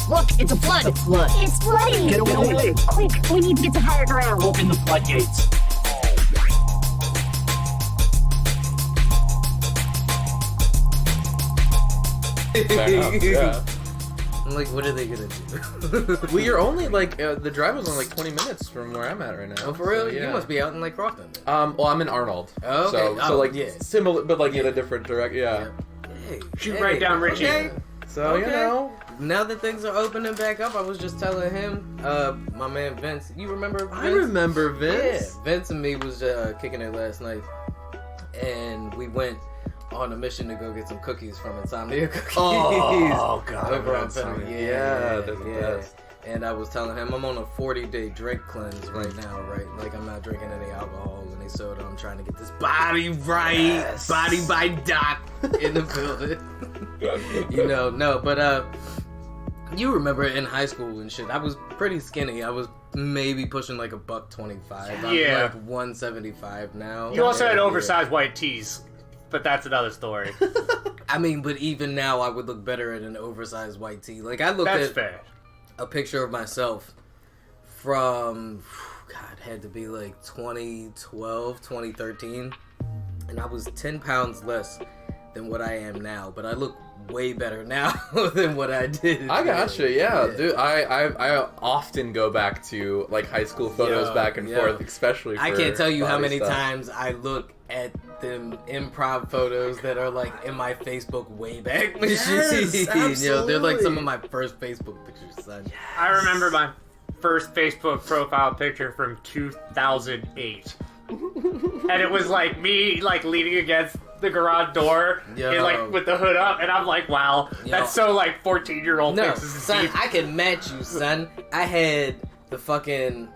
Look, it's a flood. It's flooding. Get away. Quick, we need to get to higher ground. Open the floodgates. Yeah. I'm like, what are they gonna do? Well, you're only like the drive was only like 20 minutes from where I'm at right now. Oh, for real? So, yeah. You must be out in like Crofton. Well, I'm in Arnold. Oh, okay. So like yeah. similar, but like in a different direct. Yeah. Hey, Shoot right down, Richie. Okay. So you know. Now that things are opening back up, I was just telling him, my man Vince. You remember Vince? I remember Vince. Yeah, Vince and me was kicking it last night, and we went on a mission to go get some cookies from Insomnia Cookies. Oh God. Over on Penn. Yeah, they're the best. And I was telling him I'm on a 40-day drink cleanse right now, right? Like I'm not drinking any alcohol, any soda. I'm trying to get this body right, Yes. body by Doc in the building. You know, no, but you remember in high school and shit, I was pretty skinny. I was maybe pushing like $125. I'm Yeah. like 175 now. You also had Yeah. oversized white tees, but that's another story. I mean, but even now, I would look better in an oversized white tee. Like I looked That's at fair. a picture of myself from, God, had to be like 2012, 2013, and I was 10 pounds less than what I am now, but I look way better now than what I did. I gotcha, yeah. Dude. I often go back to like high school photos back and forth, especially. I For can't tell you how body many stuff. times I look at them improv photos that are like in my Facebook Wayback machine. Yes, You know, they're like some absolutely. of my first Facebook pictures, son. I remember my first Facebook profile picture from 2008. And it was like me like leaning against the garage door Yo. and like with the hood up, and I'm like, wow, Yo. that's so like 14-year-old No, fixes his son, teeth. I can match you, son. I had the fucking.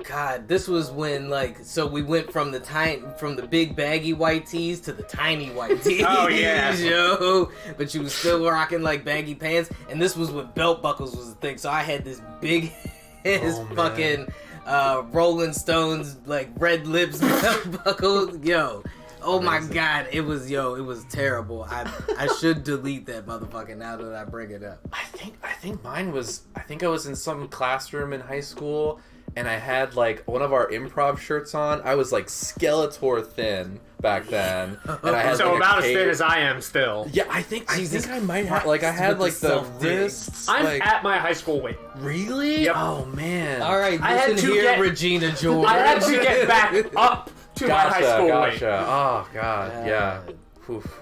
God, this was when like so we went from the big baggy white tees to the tiny white tees. Oh, yeah. Yo, but you was still rocking like baggy pants, and this was when belt buckles was a thing. So I had this big ass Oh, man. fucking Rolling Stones like red lips belt buckle. Yo. Oh my Amazing. God, it was terrible. I should delete that motherfucker now that I bring it up. I think mine was. I think I was in some classroom in high school, and I had like one of our improv shirts on. I was like Skeletor thin back then, and I had so like, about a as cape. fit as I am still. Yeah, I think Jesus I might have Christ, like I had with like the the self-rigs. wrists. I'm like, at my high school weight. really? Yep. Oh man. All right, I had listen to here, get- Regina George. I had to get back up to my high school weight. Gotcha. Oh god, yeah. Oof.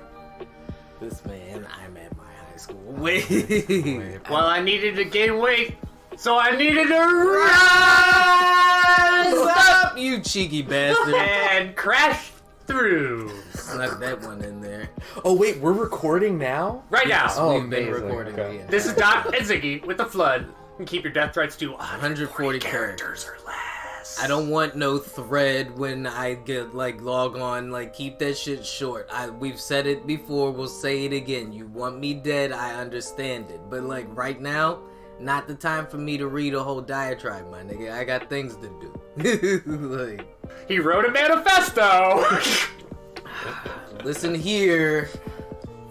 This man, I'm at my high school. Wait. Well, I needed to gain weight, so I needed to rise up, you cheeky bastard. and crash through. Snuck that one in there. Oh wait, we're recording now? Right now. Oh, We've been amazing. recording. Okay. the This is entire Doc and Ziggy with the Flood. And keep your death threats to 140 characters. or less. I don't want no thread when I get like log on. Like keep that shit short. We've said it before. We'll say it again. You want me dead? I understand it. But like right now, not the time for me to read a whole diatribe, my nigga. I got things to do. Like, He wrote a manifesto. listen here,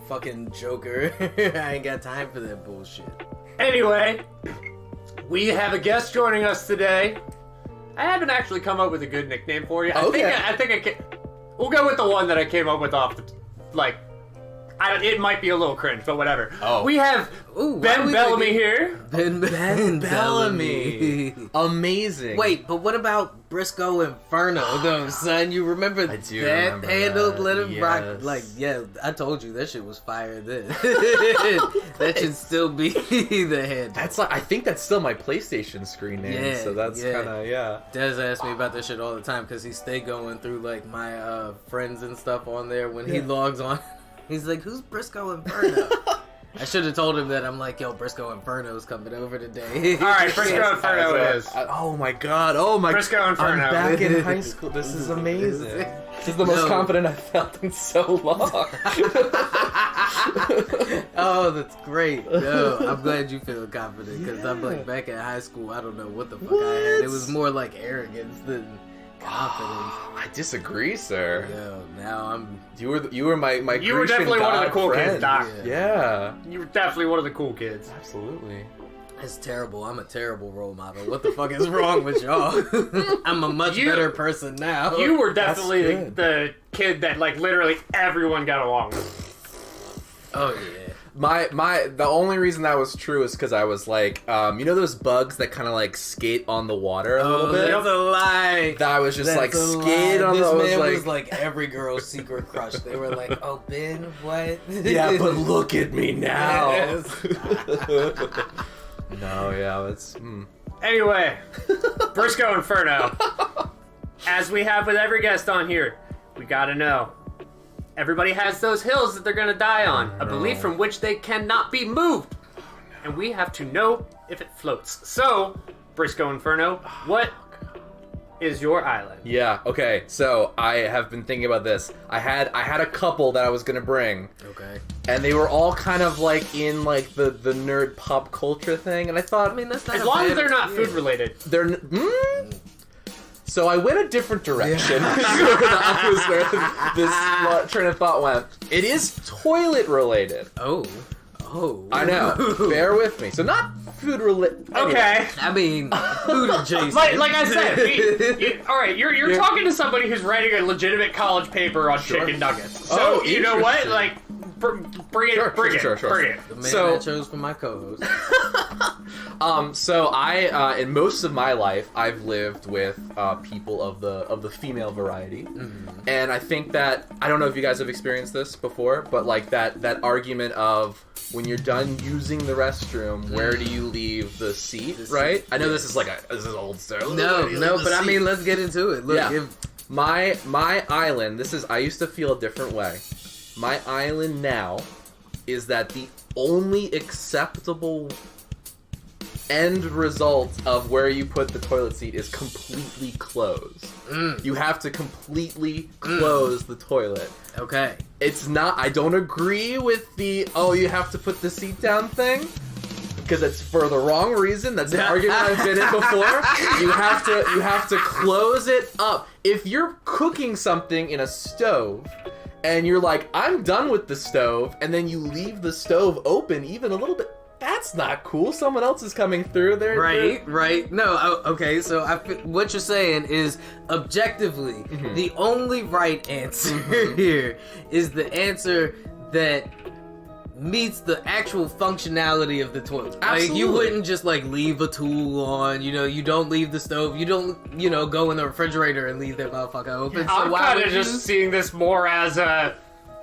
fucking Joker. I ain't got time for that bullshit. Anyway, we have a guest joining us today. I haven't actually come up with a good nickname for you. Okay. I think I can. We'll go with the one that I came up with off the, like. It might be a little cringe, but whatever. Oh. We have Ooh, why Ben we Bellamy thinking- here. Ben Bellamy. Amazing. Wait, but what about Briscoe Inferno, though, son? You remember I do that remember handle? that, Let him rock. yes. Like, yeah, I told you that shit was fire then. That should still be the handle. That's like I think that's still my PlayStation screen name. Yeah, so that's yeah. kind of yeah. Des asks me about this shit all the time because he stay going through like my friends and stuff on there when he logs on. He's like, "Who's Briscoe Inferno?" I should have told him that. I'm like, "Yo, Briscoe Inferno's coming over today." All right, Briscoe Inferno it is. Oh my god. Oh my. Briscoe Inferno. I'm back in high school. This is amazing. This is the most No. confident I've felt in so long. Oh, that's great. No, I'm glad you feel confident because I'm like back at high school. I don't know what the fuck I had. It was more like arrogance than confidence. I disagree, sir. Yo, now I'm. You were my You were Grecian definitely one of the god cool friend. kids, Doc. Yeah, You were definitely one of the cool kids. absolutely. It's terrible. I'm a terrible role model. What the fuck is wrong with y'all? I'm a much better person now. You were definitely good. the kid that like literally everyone got along with. Oh yeah. The only reason that was true is because I was like, you know those bugs that kind of like skate on the water a little bit? That's a lie. That I was just That's like a skate lie. on This the man was was like every girl's secret crush. They were like, "Oh, Ben, what?" yeah, but look at me now. Yes. No, yeah, it's. Anyway, Briscoe Inferno. As we have with every guest on here, we gotta know. Everybody has those hills that they're gonna die on, a belief from which they cannot be moved. And we have to know if it floats. So, Briscoe Inferno, what is your island? Yeah. Okay. So I have been thinking about this. I had a couple that I was gonna bring. Okay. And they were all kind of like in like the nerd pop culture thing, and I thought, I mean, that's not As a long as bad- they're not yeah. food related. they're. So I went a different direction. That was where this train of thought went. It is toilet related. Oh. I know. Bear with me. So not food related. Okay. I mean, food adjacent. Like I said, all right, you're talking to somebody who's writing a legitimate college paper on chicken nuggets. So Oh, you know what? interesting. Like, bring it, bring it. The man So- I chose for my co-host. So I, in most of my life, I've lived with people of the female variety, and I think that I don't know if you guys have experienced this before, but like that argument of when you're done using the restroom, where do you leave the seat? Right? I know this is old style. No, but I mean, let's get into it. Look, Yeah. if My island, I used to feel a different way. My island now is that the only acceptable end result of where you put the toilet seat is completely closed. You have to completely close the toilet. okay. It's not, I don't agree with the, oh, you have to put the seat down thing. Because it's for the wrong reason. That's an argument I've been in before. You have to close it up. If you're cooking something in a stove and you're like, I'm done with the stove, and then you leave the stove open even a little bit, that's not cool. Someone else is coming through there. Right. No, okay, so what you're saying is, objectively, the only right answer here is the answer that meets the actual functionality of the toilet. Like, you Absolutely. wouldn't just, like, leave a tool on, you don't leave the stove, you don't, go in the refrigerator and leave that motherfucker open. So I'm why kind would of you? just seeing this more as a.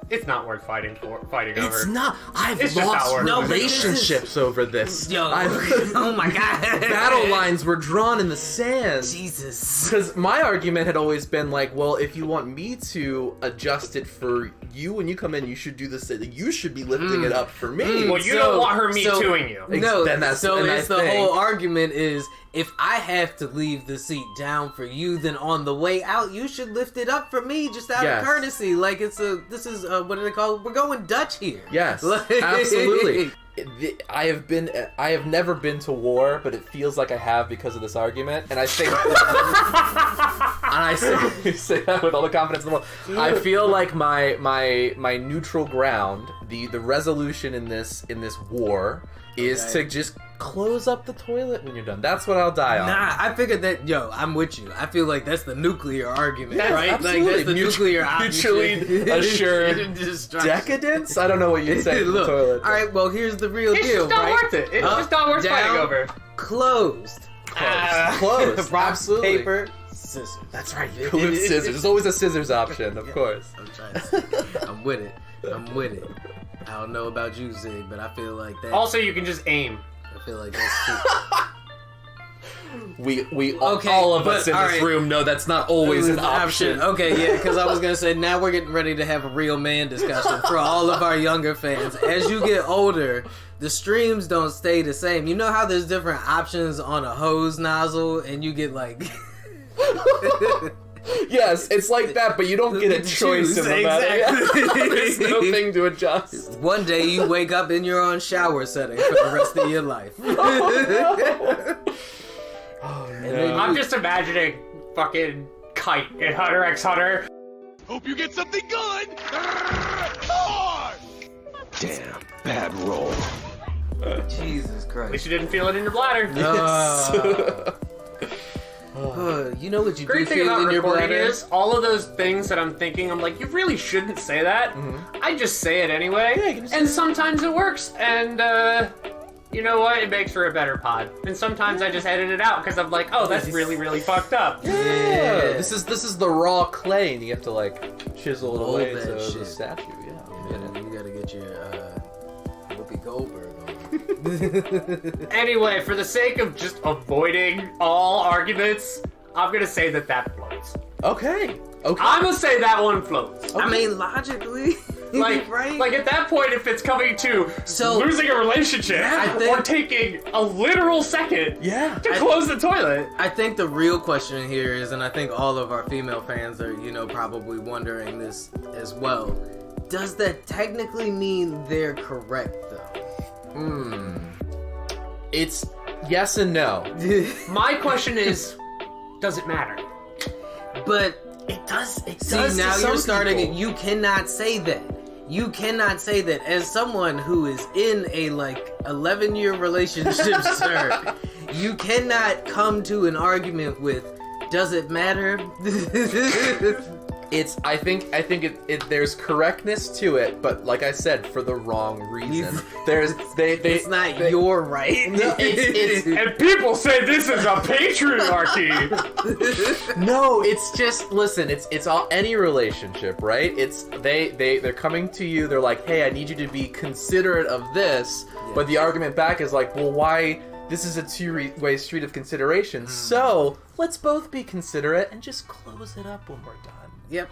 It's not worth fighting over. It's not. I've It's just lost not worth it. relationships over this. Yo, oh my god. Battle lines were drawn in the sand. Jesus. Because my argument had always been like, well, if you want me to adjust it for you when you come in, you should do this. You should be lifting it up for me. Well, you don't want her me tooing you. No, Then that's- so and I it's the think- whole argument is, if I have to leave the seat down for you, then on the way out, you should lift it up for me just out Yes. of courtesy. Like, this is, what do they call it? We're going Dutch here. Yes, Like- absolutely. I have never been to war, but it feels like I have because of this argument, and I say, and I say that with all the confidence in the world. I feel like my neutral ground, the resolution in this war, is to just close up the toilet when you're done. That's what I'll die on. Nah, I figured that, I'm with you. I feel like that's the nuclear argument, That's right? absolutely Like, that's the nuclear mutually assured destruction. decadence? I don't know what you'd say to the Look, toilet. alright, well, here's the real It's deal, just not right? worth it. It's Up, just not worth fighting down, over. Closed. Close. Rock, Absolutely. paper, scissors. That's right. You go with scissors. There's always a scissors option, of course. I'm trying to say. I'm with it. I don't know about you, Zig, but I feel like that. Also, you can just aim. I feel like that's too. We Okay, all of but, us in all this right. room know that's not always an option. Okay, yeah, because I was gonna say now we're getting ready to have a real man discussion for all of our younger fans. As you get older, the streams don't stay the same. You know how there's different options on a hose nozzle, and you get like. Yes, it's like that, but you don't get a choice in the matter. Exactly. There's no thing to adjust. One day you wake up in your own shower setting for the rest of your life. Oh, And then I'm just imagining fucking kite in Hunter x Hunter. Hope you get something good! More! Damn, bad roll. Jesus At Christ. least you didn't feel it in your bladder. You know what you Great do thing feel about in your recording bladder? is all of those things that I'm thinking, I'm like, you really shouldn't say that. I just say it anyway, and sometimes it works, and you know what? It makes for a better pod. And sometimes I just edit it out because I'm like, oh, that's really, really fucked up. Yeah. This is the raw clay, and you have to like chisel it Mold away that to the shit. statue. Yeah. You gotta get your Whoopi Goldberg on. Anyway, for the sake of just avoiding all arguments, I'm gonna say that floats. Okay. Okay. I'm gonna say that one floats. I mean, logically, Like, right? like at that point, if it's coming to So- losing a relationship I think- or taking a literal second Yeah. to close the toilet, I think the real question here is, and I think all of our female fans are, probably wondering this as well. Does that technically mean they're correct, though? It's yes and no. my question is, does it matter? But It does. It see, does. now to you're some starting people. it. You cannot say that. You cannot say that as someone who is in a 11-year relationship, sir. You cannot come to an argument with, does it matter? It's. I think it. There's correctness to it, but like I said, for the wrong reason. There's It's not your right. No, it's And people say this is a patriarchy. no. It's just listen. It's all any relationship, right? It's they're coming to you. They're like, hey, I need you to be considerate of this. But the argument back is like, well, why? This is a two-way street of consideration. So let's both be considerate and just close it up when we're done. Yep.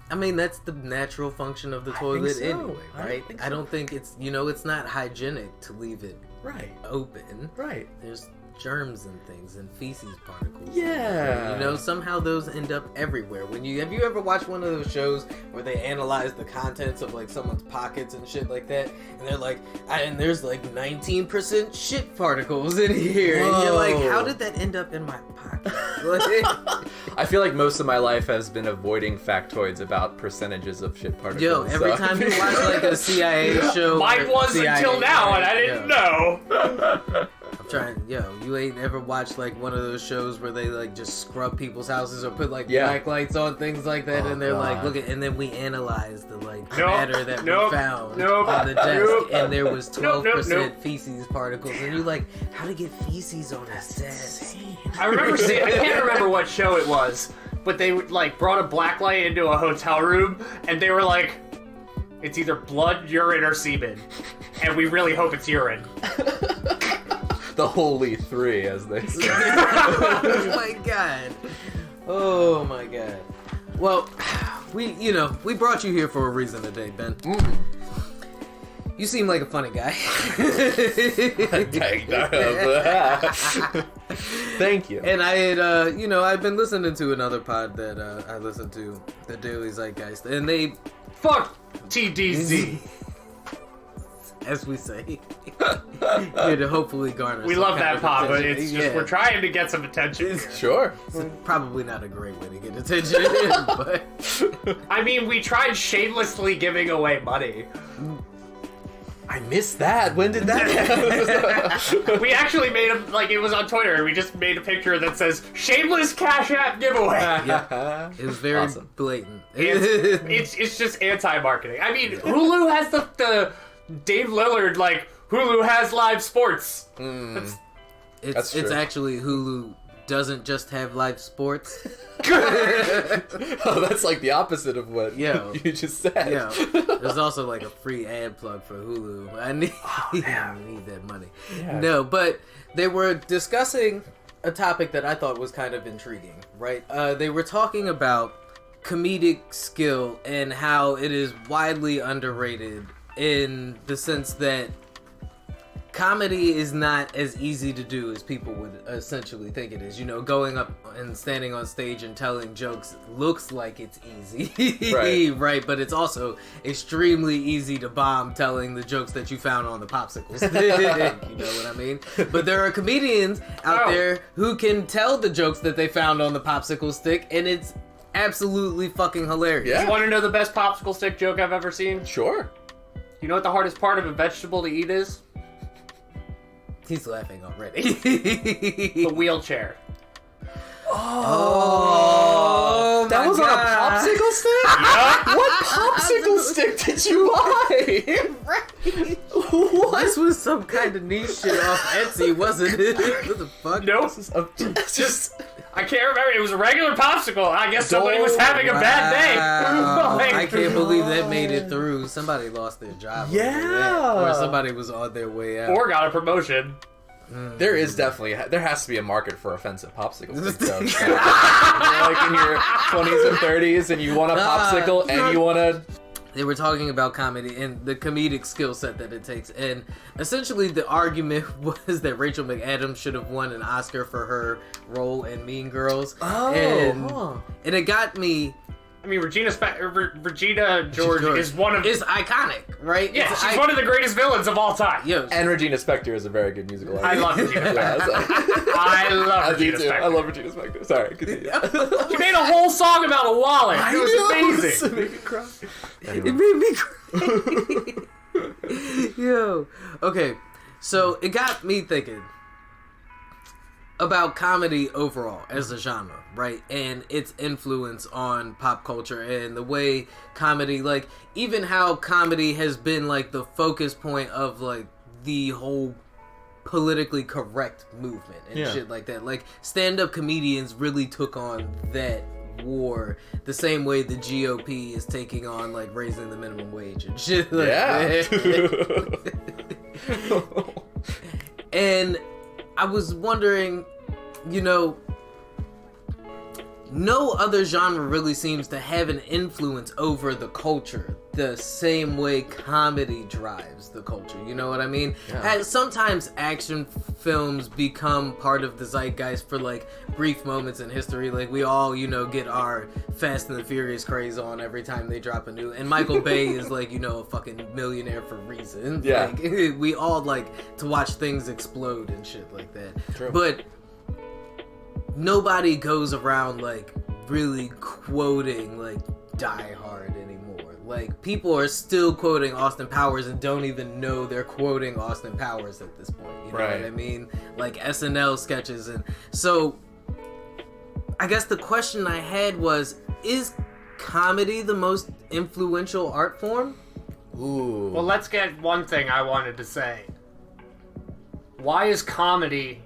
I mean, that's the natural function of the toilet so. anyway, I right? think I don't think it's, it's not hygienic to leave it Right. open. Right. There's germs and things and feces particles. Yeah. Somehow those end up everywhere. Have you ever watched one of those shows where they analyze the contents of someone's pockets and shit like that, and they're like, and there's 19% shit particles in here, and you're like, Whoa. how did that end up in my pocket? I feel like most of my life has been avoiding factoids about percentages of shit particles. Yo, every so- time you watch a CIA show, Mine was CIA, until now, right? and I didn't Yo. know. I'm trying, you ain't ever watched one of those shows where they just scrub people's houses or put Yeah. black lights on things like that, Oh, and they're like, God. and then we analyze the matter that we nope, found nope, on the desk, nope, and there was 12% nope. feces particles, and you're like, how to get feces on a desk? I remember seeing, I can't remember what show it was, but they brought a black light into a hotel room, and they were like, it's either blood, urine, or semen, and we really hope it's urine. The holy three, as they say. Oh my god. Oh my god. Well, we brought you here for a reason today, Ben. You seem like a funny guy. Thank you. And I had, I've been listening to another pod that I listened to, the Daily Zeitgeist, and they, Fuck TDZ. as we say, here to hopefully garner. We some love kind that of pod, but attention. it's just, we're trying to get some attention. Sure. Probably not a great way to get attention, but I mean, we tried shamelessly giving away money. I missed that. When did that happen? We actually made a, it was on Twitter, and we just made a picture that says, shameless Cash App giveaway. it was very Awesome. blatant. It's just anti-marketing. I mean, Hulu has the Dave Lillard, Hulu has live sports. It's true. actually Hulu doesn't just have live sports. Oh, that's the opposite of what Yo. you just said. Yeah, there's also a free ad plug for Hulu. I need that money. Yeah. No, but they were discussing a topic that I thought was kind of intriguing, right? They were talking about comedic skill and how it is widely underrated in the sense that comedy is not as easy to do as people would essentially think it is. You know, going up and standing on stage and telling jokes looks like it's easy, right? But it's also extremely easy to bomb telling the jokes that you found on the popsicle stick. You know what I mean? But there are comedians out there who can tell the jokes that they found on the popsicle stick, and it's absolutely fucking hilarious. Yeah. You want to know the best popsicle stick joke I've ever seen? Sure. You know what the hardest part of a vegetable to eat is? He's laughing already. The wheelchair. Oh, that was God. on a popsicle stick? Yup. What popsicle stick did you buy? What? This was some kind of niche shit off Etsy, wasn't it? What the fuck? Nope. Just I can't remember. It was a regular popsicle. I guess somebody was having a bad day. Wow. Like, I can't believe that made it through. Somebody lost their job. over Yeah. that. Or somebody was on their way out. or got a promotion. there has to be a market for offensive popsicle stick jokes. You're like in your 20s and 30s, and you want a popsicle, and you want to. They were talking about comedy and the comedic skill set that it takes, and essentially the argument was that Rachel McAdams should have won an Oscar for her role in Mean Girls. And it got me. I mean, Regina George is one of... Is iconic, right? Yeah, It's she's one of the greatest villains of all time. Yo, And Regina Spektor is a very good musical artist. I love Regina Yeah, Spektor. so- I love I do Regina too. Spektor. I love Regina Spektor. Sorry, continue. She made a whole song about a wallet. It was amazing. It made me cry. it made me cry. Yo. Okay, so it got me thinking about comedy overall as a genre, right? And its influence on pop culture and the way comedy, like, even how comedy has been, like, the focus point of, like, the whole politically correct movement and shit like that. Like, stand-up comedians really took on that war the same way the GOP is taking on, like, raising the minimum wage and shit like that. And I was wondering, you know, no other genre really seems to have an influence over the culture the same way comedy drives the culture. You know what I mean? Yeah. Sometimes action films become part of the zeitgeist for, like, brief moments in history. Like, we all, you know, get our Fast and the Furious craze on every time they drop a new... And Michael Bay is, like, you know, a fucking millionaire for reasons. Yeah. Like, we all like to watch things explode and shit like that. True. But nobody goes around, like, really quoting, like, Die Hard anymore. Like, people are still quoting Austin Powers and don't even know they're quoting Austin Powers at this point. You know what I mean? Like, SNL sketches. And so, I guess the question I had was, is comedy the most influential art form? Ooh. Well, let's get one thing I wanted to say. Why is comedy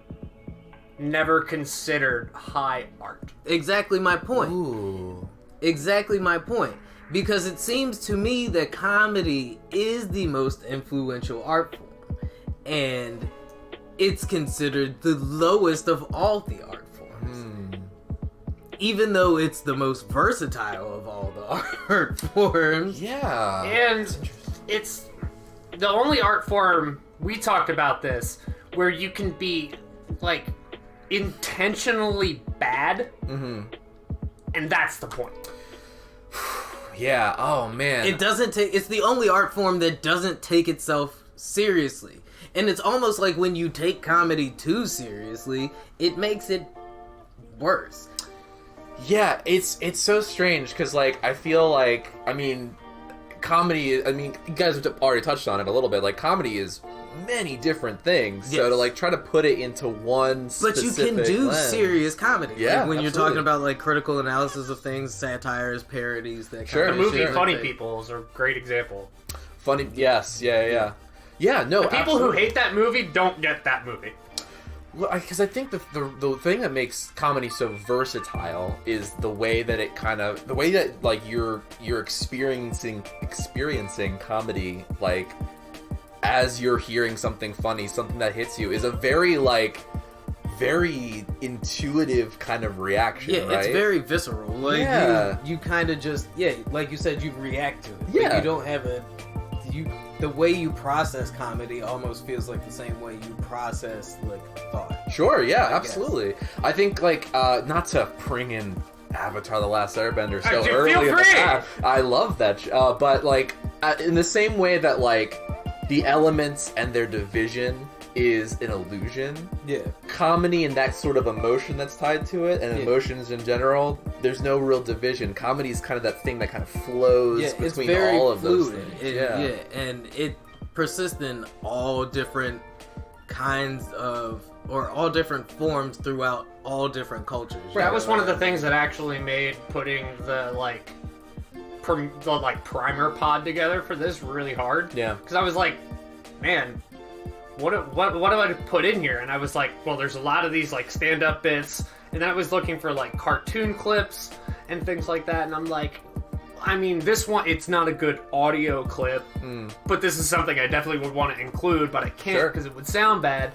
never considered high art? Exactly my point. Ooh. Exactly my point. Because it seems to me that comedy is the most influential art form. And it's considered the lowest of all the art forms. Even though it's the most versatile of all the art forms. Yeah. And it's the only art form, we talked about this, where you can be, like, intentionally bad. And that's the point. Yeah. Oh man. It doesn't take. It's the only art form that doesn't take itself seriously, and it's almost like when you take comedy too seriously, it makes it worse. Yeah, it's so strange because, like, I feel like, I mean, comedy, I mean, you guys have already touched on it a little bit, like, comedy is many different things, so to, like, try to put it into one But you specific can do lens. serious comedy. Yeah, like when you're absolutely. talking about, like, critical analysis of things, satires, parodies, that Sure. kind The of movie shit. Funny like that. People is a great example. Funny, yes, yeah. Yeah, no, The people absolutely. who hate that movie don't get that movie. Well, because I think the thing that makes comedy so versatile is the way that it kind of, the way that, like, you're experiencing comedy, like, as you're hearing something funny, something that hits you, is a very, like, very intuitive kind of reaction. Yeah, right? it's very visceral. Like, Yeah. you kind of just, like you said, you react to it. Yeah. Like, you don't have a, the way you process comedy almost feels like the same way you process like thought. Sure, yeah, I guess. absolutely. I think like not to bring in Avatar: The Last Airbender so Dude, early feel in the free! path. I love that, but like in the same way that like the elements and their division is an illusion. Yeah. Comedy and that sort of emotion that's tied to it, and emotions in general, there's no real division. Comedy is kind of that thing that kind of flows It's between very all of those fluid. things. Yeah. And it persists in all different kinds of, or all different forms throughout all different cultures. That was one of the things that actually made putting the primer pod together for this really hard. Yeah. Because I was like, man, what do I put in here? And I was like, well, there's a lot of these like stand-up bits, and then I was looking for like cartoon clips and things like that, and I'm like, I mean, this one, it's not a good audio clip, but this is something I definitely would want to include, but I can't because it would sound bad.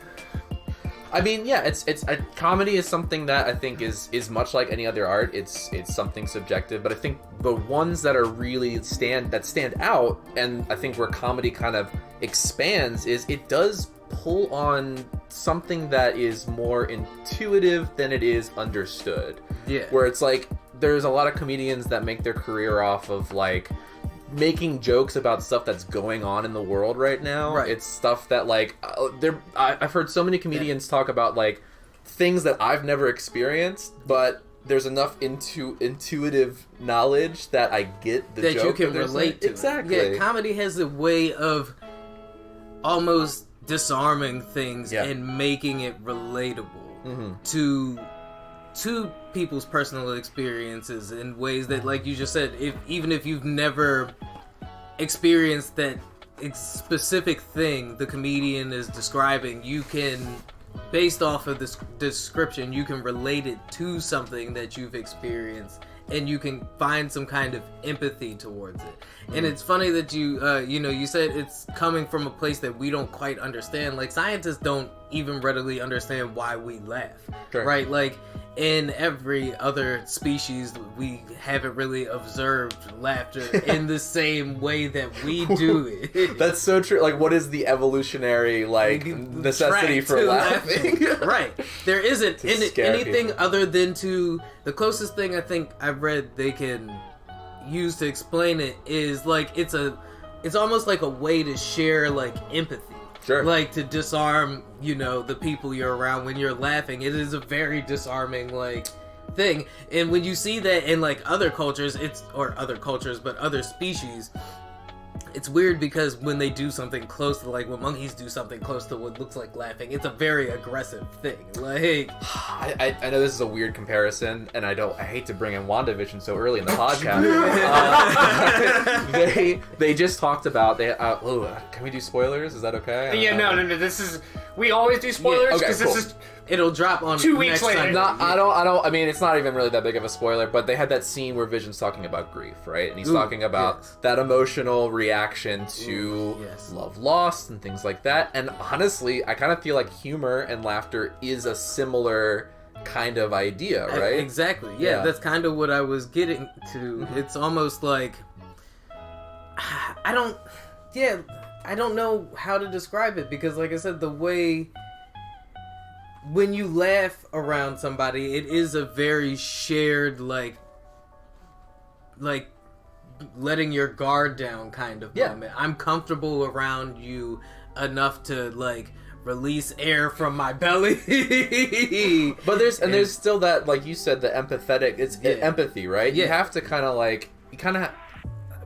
I mean, yeah, it's comedy is something that I think is much like any other art. It's something subjective, but I think the ones that are really stand out, and I think where comedy kind of expands is it does pull on something that is more intuitive than it is understood. Yeah. Where it's like there's a lot of comedians that make their career off of like making jokes about stuff that's going on in the world right now. Right. It's stuff that like I've heard so many comedians talk about like things that I've never experienced, but there's enough intuitive knowledge that I get the that joke you can that they're relate saying. to. Exactly. Yeah, comedy has a way of almost disarming things and making it relatable to people's personal experiences in ways that, like you just said, even if you've never experienced that specific thing the comedian is describing, you can, based off of this description, you can relate it to something that you've experienced, and you can find some kind of empathy towards it. And it's funny that you said it's coming from a place that we don't quite understand. Like, scientists don't even readily understand why we laugh, right? Like, in every other species, we haven't really observed laughter in the same way that we do it. That's so true. Like, what is the evolutionary necessity for laughing? Right. There isn't anything people. other than to the closest thing I think I've read they can use to explain it is like it's almost like a way to share like empathy. Sure. Like to disarm, the people you're around when you're laughing. It is a very disarming like thing. And when you see that in like other cultures, but other species, it's weird because when they do something close to, like when monkeys do something close to what looks like laughing, it's a very aggressive thing. Like, I know this is a weird comparison, and I hate to bring in WandaVision so early in the podcast. They just talked about can we do spoilers? Is that okay? Yeah, no. This is, we always do spoilers because cool. this is it'll drop on 2 weeks next later. Sunday. I mean, it's not even really that big of a spoiler, but they had that scene where Vision's talking about grief, right? And he's talking about that emotional reaction to love lost and things like that. And honestly, I kind of feel like humor and laughter is a similar kind of idea, right? Exactly. Yeah, that's kind of what I was getting to. It's almost like I don't know how to describe it because, like I said, the way when you laugh around somebody, it is a very shared, like letting your guard down kind of moment. I'm comfortable around you enough to like release air from my belly. But there's still that, like you said, the empathetic. It's empathy, right? You have to kind of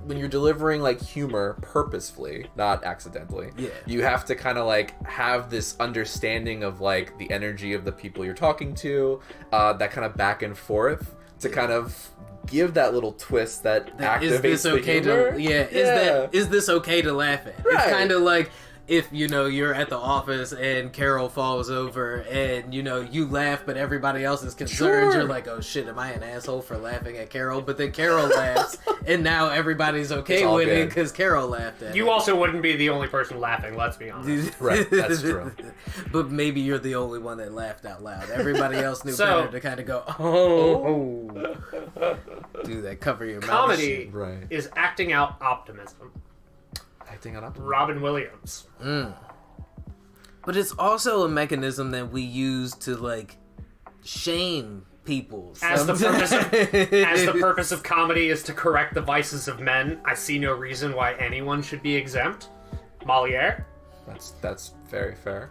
when you're delivering like humor purposefully, not accidentally, you have to kind of like have this understanding of like the energy of the people you're talking to, that kind of back and forth to kind of give that little twist that activates the humor. Is this okay to laugh at? Right. It's kind of like if you're at the office and Carol falls over and you laugh but everybody else is concerned. You're like, oh shit, am I an asshole for laughing at Carol? But then Carol laughs and now everybody's okay with it because Carol laughed at You also wouldn't be the only person laughing, let's be honest. Right, that's true. But maybe you're the only one that laughed out loud. Everybody else knew better to kind of go, oh. Do that, cover your mouth. Comedy Right. is acting out optimism. acting it up. Robin Williams. But it's also a mechanism that we use to like shame people. As the sometimes. purpose of comedy is to correct the vices of men, I see no reason why anyone should be exempt. Moliere. That's very fair.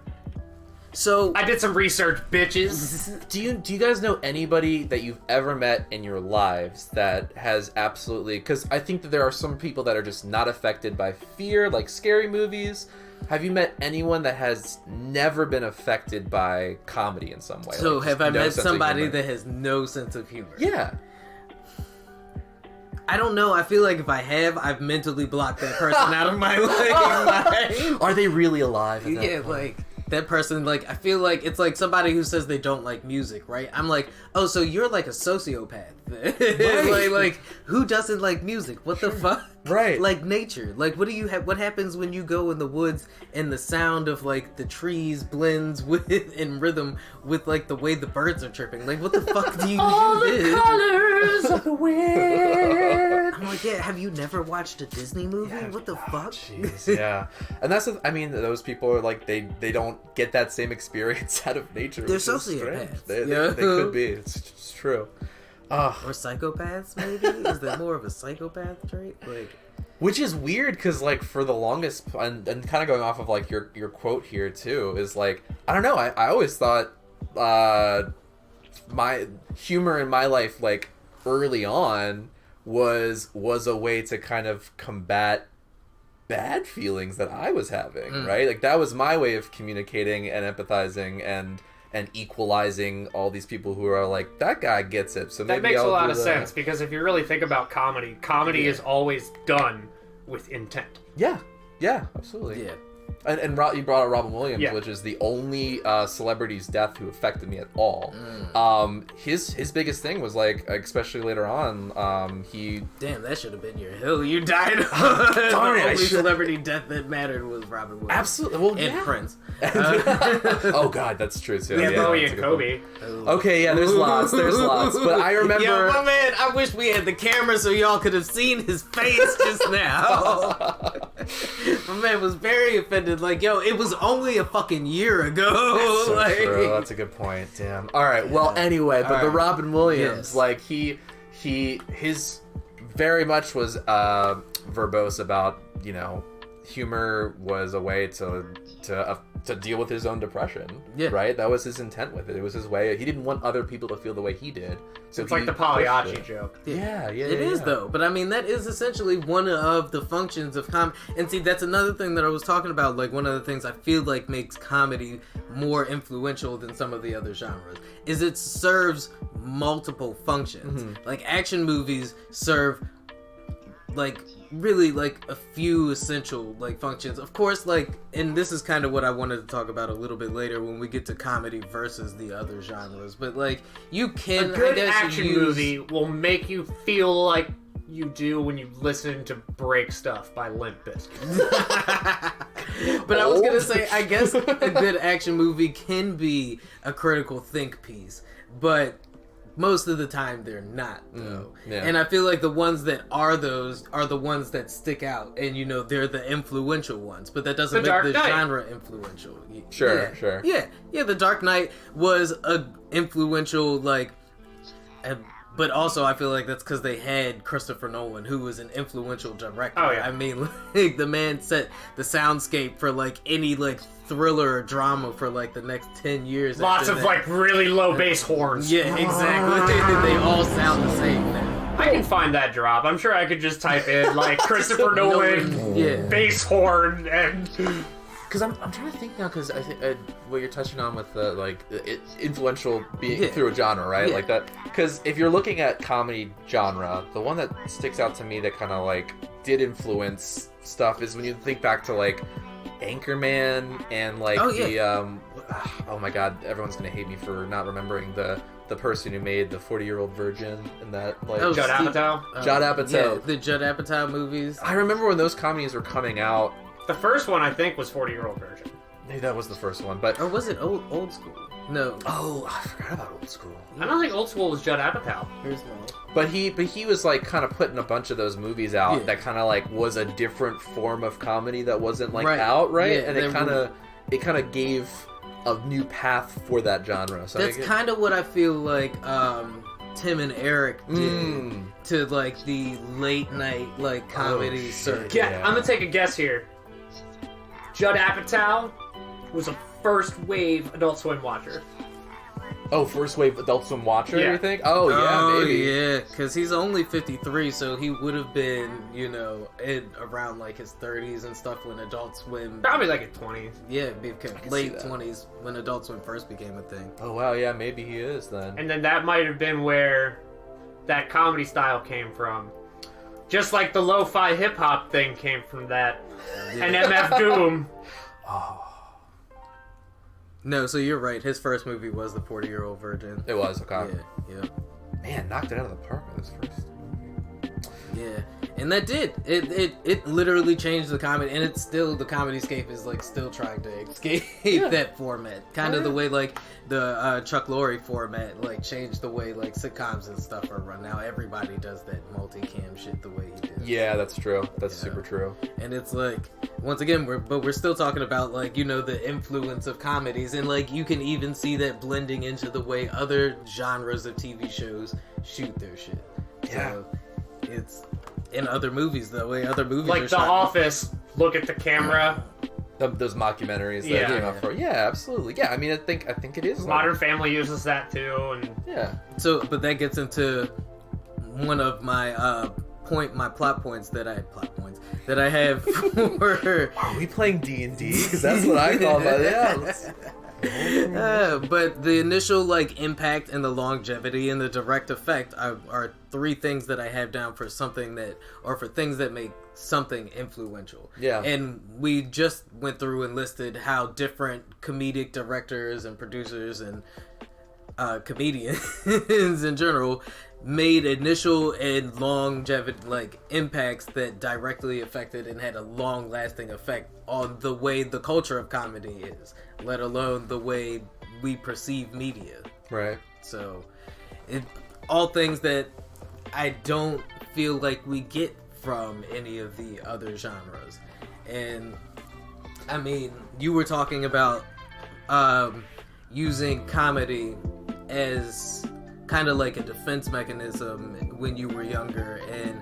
So I did some research, bitches. Do you guys know anybody that you've ever met in your lives that has absolutely... Because I think that there are some people that are just not affected by fear, like scary movies. Have you met anyone that has never been affected by comedy in some way? So like, have I no met sense of somebody humor? that has no sense of humor? Yeah. I don't know. I feel like if I have, I've mentally blocked that person out of my life. Are they really alive? At that Yeah, point? like that person, like I feel like it's like somebody who says they don't like music, right? I'm like, oh, so you're like a sociopath. Right. like who doesn't like music? What the fuck? Right. Like nature. Like what do you have? What happens when you go in the woods and the sound of like the trees blends with in rhythm with like the way the birds are chirping? Like what the fuck do you All do the this? colors of the wind. I'm like, yeah. Have you never watched a Disney movie? What the fuck? Jeez, yeah. And that's I mean, those people are like they don't get that same experience out of nature. They're which is sociopaths. strange. They Yeah. could be. It's true. Or psychopaths, maybe? Is that more of a psychopath trait? Like, Which is weird because, like, for the longest, and kind of going off of like your quote here too, is like, I don't know. I always thought my humor in my life, like early on, was a way to kind of combat bad feelings that I was having. Right, like that was my way of communicating and empathizing and equalizing all these people who are like, that guy gets it, so maybe That makes I'll a lot do of that. sense, because if you really think about comedy is always done with intent. Yeah, absolutely. yeah. And you brought up Robin Williams, Yeah. which is the only celebrity's death who affected me at all. His biggest thing was like, especially later on, he Damn, that should have been your hill. You died on. Darn it, The I only should- celebrity death that mattered was Robin Williams. absolutely well, And yeah. Prince. Oh God, that's true too. Yeah, Bowie that's a and good Kobe. point. Okay, yeah, there's lots, but I remember. Yo, my man, I wish we had the camera so y'all could have seen his face just now. My man was very offended. Like, yo, it was only a fucking year ago. So like, true. That's a good point. Damn. All right. Well, anyway, but All the right. Robin Williams, Yes. like his very much was verbose about, you know, humor was a way to deal with his own depression. Yeah. Right. That was his intent with it. It was his way. He didn't want other people to feel the way he did. So It's like he the pushed Pagliacci it. joke. Yeah. It is though, but I mean that is essentially one of the functions of comedy. And see, that's another thing that I was talking about. Like one of the things I feel like makes comedy more influential than some of the other genres is it serves multiple functions. Like action movies serve like really like a few essential like functions. Of course, like, and this is kind of what I wanted to talk about a little bit later when we get to comedy versus the other genres. But like you can A good I guess, action use... movie will make you feel like you do when you listen to Break Stuff by Limp Bizkit. But I was gonna say, I guess a good action movie can be a critical think piece, but most of the time they're not though. yeah. And I feel like the ones that are those are the ones that stick out, and you know they're the influential ones. But that doesn't The make Dark the Knight. genre influential. Sure, sure. Yeah. The Dark Knight was a influential like. But also, I feel like that's because they had Christopher Nolan, who was an influential director. Oh, yeah. I mean, like, the man set the soundscape for, like, any, like, thriller or drama for, like, the next 10 years. Lots after of, that. like, really low bass horns. Yeah, exactly. They all sound the same now. I can find that drop. I'm sure I could just type in, like, Christopher Nolan, Yeah. bass horn, and... Because I'm trying to think now, because I think what you're touching on with the influential being Yeah. through a genre, right? Yeah. Like that. Because if you're looking at comedy genre, the one that sticks out to me that kind of like did influence stuff is when you think back to like Anchorman and like Oh, yeah. the oh my God, everyone's gonna hate me for not remembering the person who made the 40-Year-Old Virgin and that like Oh, Judd Steve- Apatow. Judd Apatow. Yeah, the Judd Apatow movies. I remember when those comedies were coming out. The first one, I think, was 40-Year-Old Virgin. Maybe that was the first one, but Or was it old school? No. Oh, I forgot about Old School. I don't think Old School was Judd Apatow. Here's one. But he was like kind of putting a bunch of those movies out Yeah. that kind of like was a different form of comedy that wasn't like Right. out, right? Yeah, and it kind of gave a new path for that genre. So That's kind of what I feel like Tim and Eric did Mm. to like the late night like comedy shit. circuit. Yeah, I'm gonna take a guess here. Judd Apatow was a first wave Adult Swim watcher. Oh, first wave Adult Swim watcher, Yeah. you think? Oh, yeah, maybe. yeah, because he's only 53, so he would have been, around like his 30s and stuff when Adult Swim. Probably like in 20s. Yeah, because can see late that. 20s when Adult Swim first became a thing. Oh, wow, yeah, maybe he is then. And then that might have been where that comedy style came from. Just like the lo-fi hip-hop thing came from that. And MF Doom. No, so you're right. His first movie was The 40-Year-Old Virgin. It was, okay. Yeah. Man, knocked it out of the park with his first movie. Yeah, and that did it literally changed the comedy, and it's still the comedy scape is like still trying to escape that format, kind of the way like the Chuck Lorre format like changed the way like sitcoms and stuff are run. Now everybody does that multicam shit the way he did. Yeah, that's true. That's Yeah. super true. And it's like once again we're still talking about like the influence of comedies, and like you can even see that blending into the way other genres of TV shows shoot their shit. Yeah. So, it's in other movies the way other movies are Like The shot. Office, look at the camera. Those mockumentaries that Yeah. came out for. Yeah, absolutely. Yeah, I mean, I think it is. like- Modern Family uses that too, and Yeah. So, but that gets into one of my plot points that I have for. Are we playing D&D? Because that's what I call it. Yeah. But the initial like impact and the longevity and the direct effect are three things that I have down for something that, or for things that make something influential. Yeah. And we just went through and listed how different comedic directors and producers and comedians in general made initial and longevity like impacts that directly affected and had a long lasting effect on the way the culture of comedy is, let alone the way we perceive media. Right. So all things that I don't feel like we get from any of the other genres. And I mean, you were talking about using comedy as kind of like a defense mechanism when you were younger, and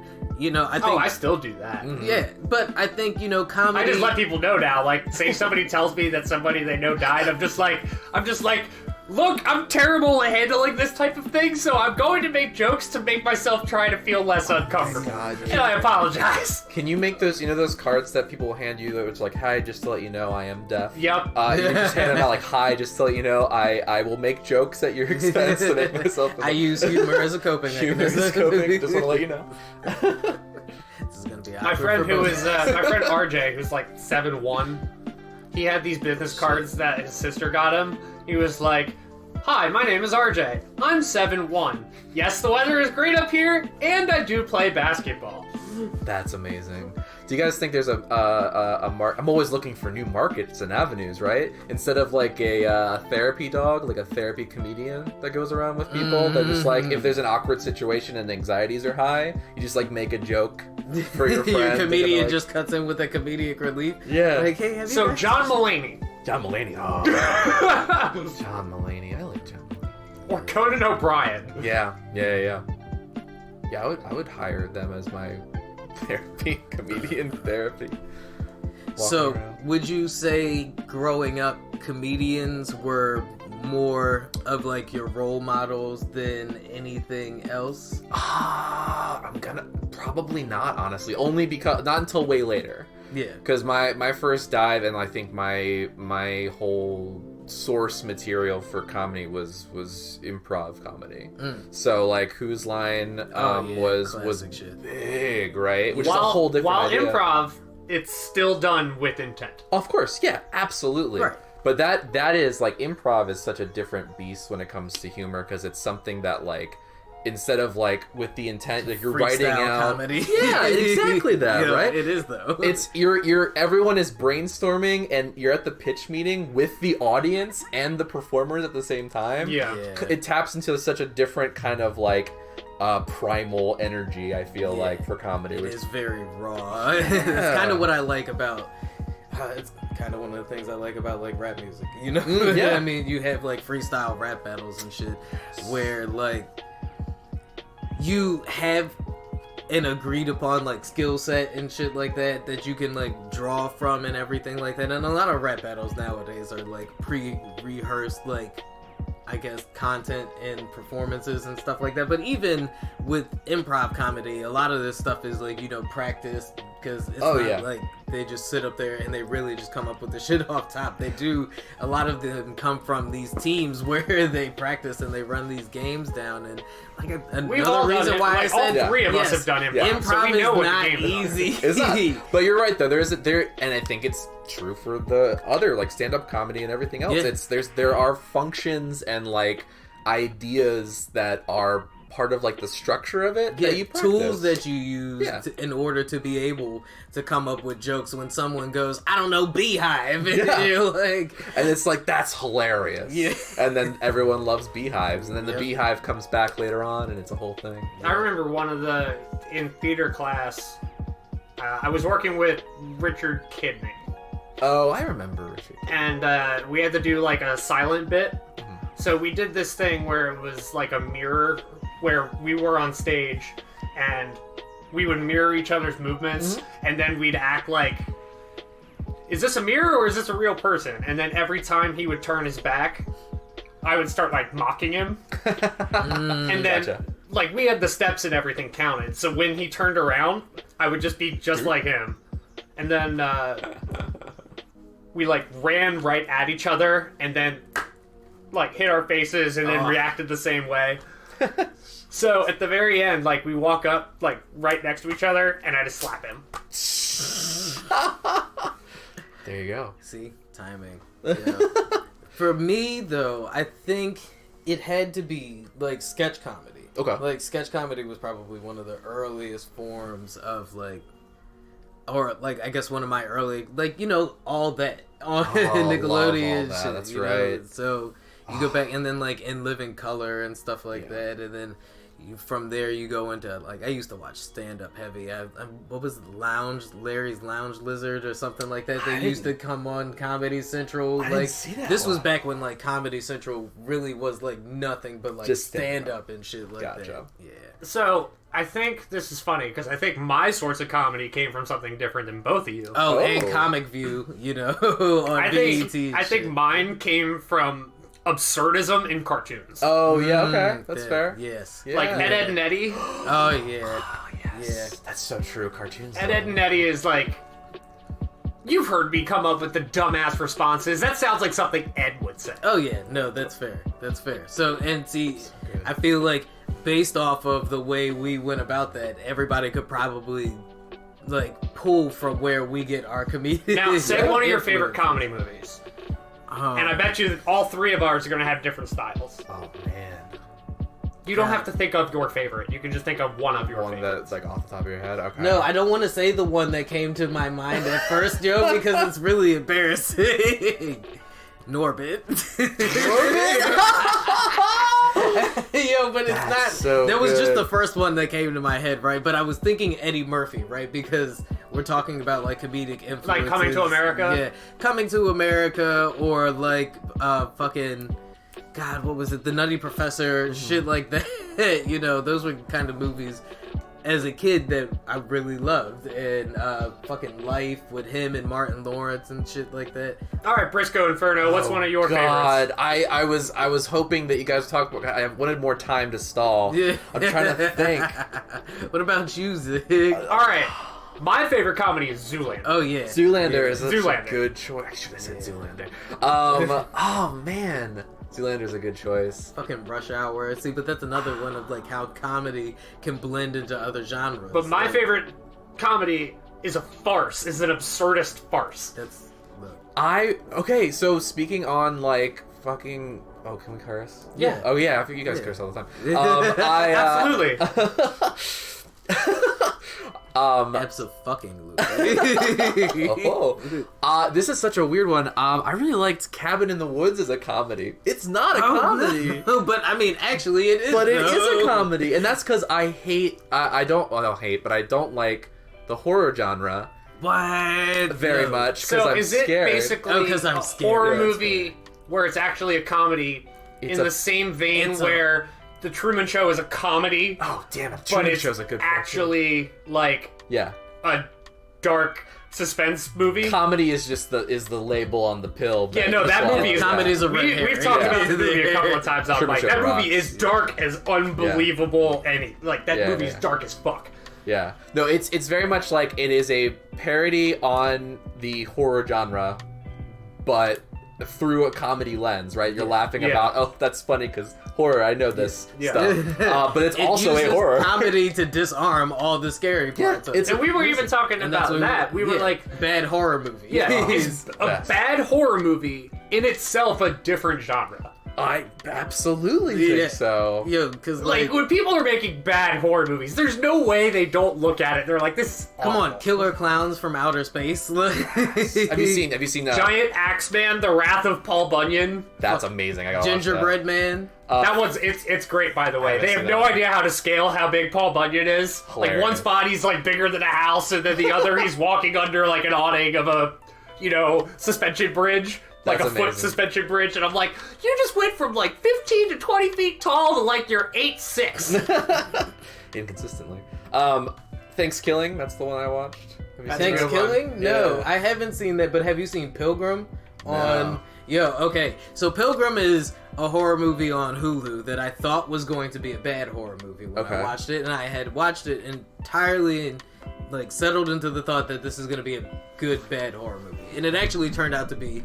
I think I still do that. yeah, but I think comedy. I just let people know now. Like, say somebody tells me that somebody they know died, I'm just like, look, I'm terrible at handling this type of thing, so I'm going to make jokes to make myself try to feel less uncomfortable. God. And I apologize. Can you make those, those cards that people hand you that it's like, hi, just to let you know I am deaf? Yep. You just hand them out like, hi, just to let you know I will make jokes at your expense to make myself. I use humor as a coping humor mechanism. is coping. Just want to let you know. This is gonna be My awkward friend for who both. is, my friend RJ, who's like 7'1", he had these business cards that his sister got him. He was like, hi, my name is RJ. I'm 7'1". Yes, the weather is great up here, and I do play basketball. That's amazing. Do you guys think there's a I'm always looking for new markets and avenues, right? Instead of like a therapy dog, like a therapy comedian that goes around with people that just like, if there's an awkward situation and anxieties are high, you just like make a joke for your friend. Your comedian like, just cuts in with a comedic relief. Yeah. Like, hey, have you So watched John Mulaney, John Mulaney. Oh, John Mulaney. I like John Mulaney. or Conan O'Brien. Yeah, I would hire them as my therapy, comedian therapy. Walking So, around. would you say growing up, comedians were more of like your role models than anything else? I'm gonna probably not, honestly. Only because not until way later. Yeah. Because my first dive and I think my whole source material for comedy was improv comedy. So like Whose Line was classic shit. big, right? Which is a While, whole different while idea. improv, it's still done with intent. Of course, yeah, absolutely. Right. But that is like improv is such a different beast when it comes to humor because it's something that like instead of like with the intent like you're writing Freestyle out comedy. Yeah, exactly that, Yeah, right? It is though. It's everyone is brainstorming and you're at the pitch meeting with the audience and the performers at the same time. Yeah. It taps into such a different kind of like primal energy, I feel like, for comedy. It is very raw. It's kind of what I like about. It's kind of one of the things I like about like rap music. You know, Yeah. I mean, you have like freestyle rap battles and shit, where like you have an agreed upon like skill set and shit like that you can like draw from and everything like that. And a lot of rap battles nowadays are like pre-rehearsed, like I guess content and performances and stuff like that. But even with improv comedy, a lot of this stuff is like, you know, practice, because it's not like they just sit up there and they really just come up with the shit off top. They do, a lot of them come from these teams where they practice and they run these games down. And like another reason why I said all three of us have done improv. Improv So we know is what not the game easy. It's not. But you're right though. And I think it's true for the other like stand-up comedy and everything else. Yeah. There are functions and like ideas that are part of like the structure of it that you practice. Tools that you use in order to be able to come up with jokes when someone goes, I don't know, beehive, and you're like, and it's like, that's hilarious. Yeah. And then everyone loves beehives, and then the beehive comes back later on, and it's a whole thing. I remember in theater class, I was working with Richard Kidney. Oh, I remember Richard. And we had to do like a silent bit. So we did this thing where it was like a mirror, where we were on stage and we would mirror each other's movements, and then we'd act like, is this a mirror or is this a real person? And then every time he would turn his back, I would start like mocking him. And then like we had the steps and everything counted. So when he turned around, I would just be just like him. And then we like ran right at each other and then like hit our faces and then reacted the same way. So at the very end, like we walk up like right next to each other and I just slap him. There you go. see, timing. Yeah. For me though, I think it had to be like sketch comedy. Okay. Like sketch comedy was probably one of the earliest forms of like, or like I guess one of my early, like, you know, All That on Nickelodeon. Love All That. Shit, That's you know? right. So you go back and then like In Living Color and stuff like that, and then from there you go into like, I used to watch stand up heavy. What was it, Larry's Lounge Lizard or something like that? They used to come on Comedy Central. I like didn't see that this was one. back when like Comedy Central really was like nothing but like Just stand up and shit like Gotcha. that. Yeah. So I think this is funny because I think my source of comedy came from something different than both of you. Oh, and Comic View, you know, on I BET. think mine came from absurdism in cartoons. Oh, yeah, okay. That's fair. Yes. Yeah. Like Ed, and Eddie. Oh yeah. Oh, yes. Yeah. That's so true. Cartoons. Ed, and Eddie is like, you've heard me come up with the dumbass responses. That sounds like something Ed would say. Oh yeah, no, that's fair. That's fair. So, and see, I feel like based off of the way we went about that, everybody could probably like pull from where we get our comedic. Now, say one of your influence. favorite comedy movies. And I bet you that all three of ours are going to have different styles. Oh, man. You don't have to think of your favorite. You can just think of one of your One favorites. that's like off the top of your head? Okay. No, I don't want to say the one that came to my mind at first, Joe, because it's really embarrassing. Norbit. Yo, but it's That's not. so that was just good. the first one that came to my head, right? But I was thinking Eddie Murphy, right? Because we're talking about like comedic influences. Like Coming to America? Yeah, Coming to America, or like fucking. God, what was it? The Nutty Professor, shit like that. You know, those were kind of movies as a kid that I really loved. And fucking Life with him and Martin Lawrence and shit like that. All right, Briscoe Inferno, what's one of your favorites? I was hoping that you guys talked about. I wanted more time to stall. Yeah. I'm trying to think. What about you, Zig? All right, my favorite comedy is Zoolander. Oh, yeah. Zoolander is such Zoolander. a good choice. I should have said Zoolander. Oh man, Zoolander's a good choice. Fucking Rush Hour. See, but that's another one of like how comedy can blend into other genres. But my Like, favorite comedy is a farce, is an absurdist farce. That's look. Okay, so speaking on like fucking Oh, can we curse? Yeah. Oh yeah, I think you guys curse all the time. Absolutely. This is such a weird one. I really liked Cabin in the Woods as a comedy. It's not a comedy. No, but I mean, actually, it is. But it is a comedy, and that's because I hate. I don't like the horror genre What? very much because So I'm is it scared. basically 'cause I'm a scared. horror Yeah, that's movie where it's actually a comedy It's in the same vein it's a- where The Truman Show is a comedy, Oh damn it! but Truman it's Show's a good actually like yeah. a dark suspense movie? Comedy is just the label on the pill. Yeah, no, that movie is Comedy's a red herring. We've talked Yeah. about the movie a couple of times on Truman Mike. Show That rocks. movie is dark as unbelievable, and that Yeah, movie is yeah. dark as fuck. Yeah. No, it's very much like it is a parody on the horror genre, but through a comedy lens, right? You're laughing Yeah. about, oh, that's funny because horror, I know this Yeah. stuff. But it's It also a uses horror. comedy to disarm all the scary parts. of it's- it. And we were even talking And that's about what that. We were yeah, like, bad horror movie. yeah, is a Best. bad horror movie in itself a different genre? I absolutely Yeah. think so. Yo, because Like, when people are making bad horror movies, there's no way they don't look at it. They're like, this is come on, awful. killer clowns from outer space. Have you seen Giant Axeman, The Wrath of Paul Bunyan. That's amazing. I gotta watch Gingerbread Man? That one's it's great, by the way. haven't They have seen no that. idea how to scale how big Paul Bunyan is. Like, Hilarious. one's body's like bigger than a house, and then the other he's walking under like an awning of a, suspension bridge. Like That's a foot amazing. suspension bridge, and I'm like, you just went from like 15 to 20 feet tall to like you're 8'6". Inconsistently. Thanksgiving, that's the one I watched. Have you seen Thanks it? Thanksgiving? No, Yeah. I haven't seen that, but have you seen Pilgrim? Okay. So Pilgrim is a horror movie on Hulu that I thought was going to be a bad horror movie when Okay. I watched it, and I had watched it entirely and like settled into the thought that this is going to be a good bad horror movie, and it actually turned out to be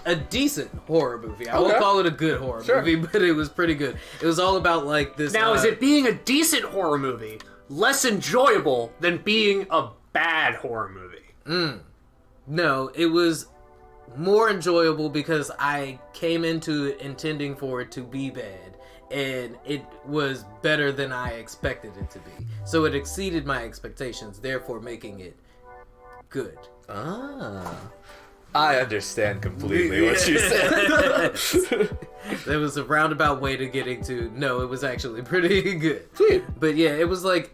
a decent horror movie. I won't Okay. call it a good horror Sure. movie, but it was pretty good. It was all about like this. Now, is it being a decent horror movie less enjoyable than being a bad horror movie? No, it was more enjoyable because I came into it intending for it to be bad, and it was better than I expected it to be. So it exceeded my expectations, therefore making it good. Ah. I understand completely what you said. There was a roundabout way to getting to no, it was actually pretty good. Sweet. But yeah, it was like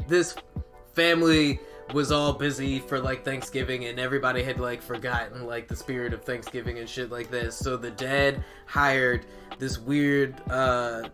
this family was all busy for like Thanksgiving, and everybody had like forgotten like the spirit of Thanksgiving and shit like this. So the dad hired this weird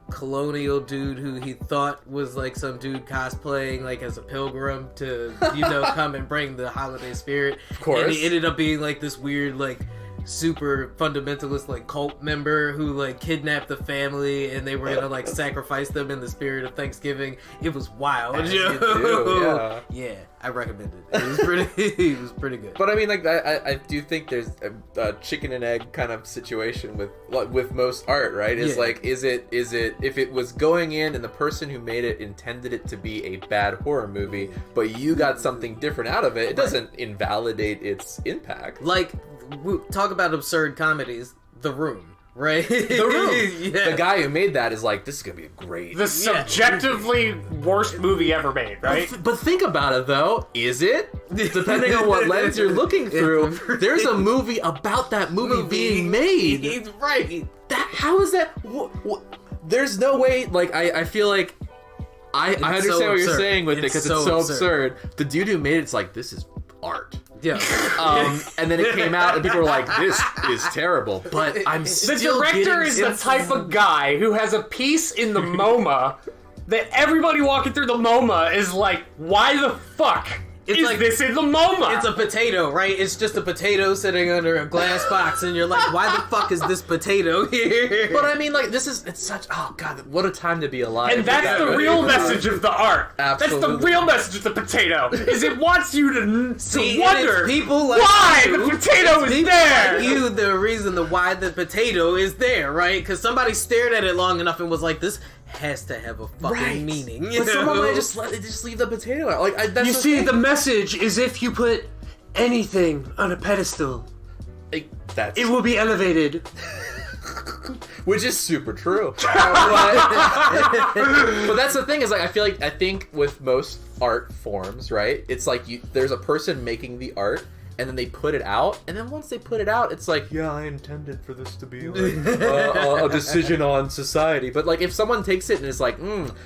colonial dude who he thought was like some dude cosplaying like as a pilgrim to come and bring the holiday spirit. Of course. And he ended up being like this weird like super fundamentalist like cult member who like kidnapped the family, and they were gonna like sacrifice them in the spirit of Thanksgiving. It was wild. As you do, yeah. Yeah, I recommend it. It was pretty. It was pretty good. But I mean, like, I do think there's a chicken and egg kind of situation with most art, right? It's Yeah. like, is it if it was going in and the person who made it intended it to be a bad horror movie, but you got something different out of it, it doesn't invalidate its impact. Like, we talk about absurd comedies. The Room, right? The Room. Yeah. The guy who made that is like, this is gonna be a great. The subjectively worst movie ever made, right? But think about it though, is it? Depending on what lens you're looking through, there's a movie about that movie being made. He's right. How is that? There's no way. Like, I feel like I understand so what you're absurd. saying with it It's because so it's so absurd. absurd. The dude who made it's like, this is art. Yeah. And then it came out and people were like, this is terrible. But I'm The still director getting is the some- type of guy who has a piece in the MoMA that everybody walking through the MoMA is like, why the fuck It's is like- this in the MoMA? It's a potato, right? It's just a potato sitting under a glass box, and you're like, why the fuck is this potato here? But I mean, like, it's such, oh god, what a time to be alive. And that's the real message of the art. Absolutely. That's the real message of the potato. Is it wants you to See, and wonder it's people like why you, the potato it's is people there. Like you, the reason the why the potato is there, right? Because somebody stared at it long enough and was like, this has to have a fucking Right. meaning. But someone might just leave the potato out. Like, that's You the see, thing. the message is if you put anything on a pedestal, That's it will be elevated. Which is super true. But that's the thing is, like, I think with most art forms, right? It's like there's a person making the art, and then they put it out, and then once they put it out, it's like, yeah, I intended for this to be like a decision on society. But like, if someone takes it and is like,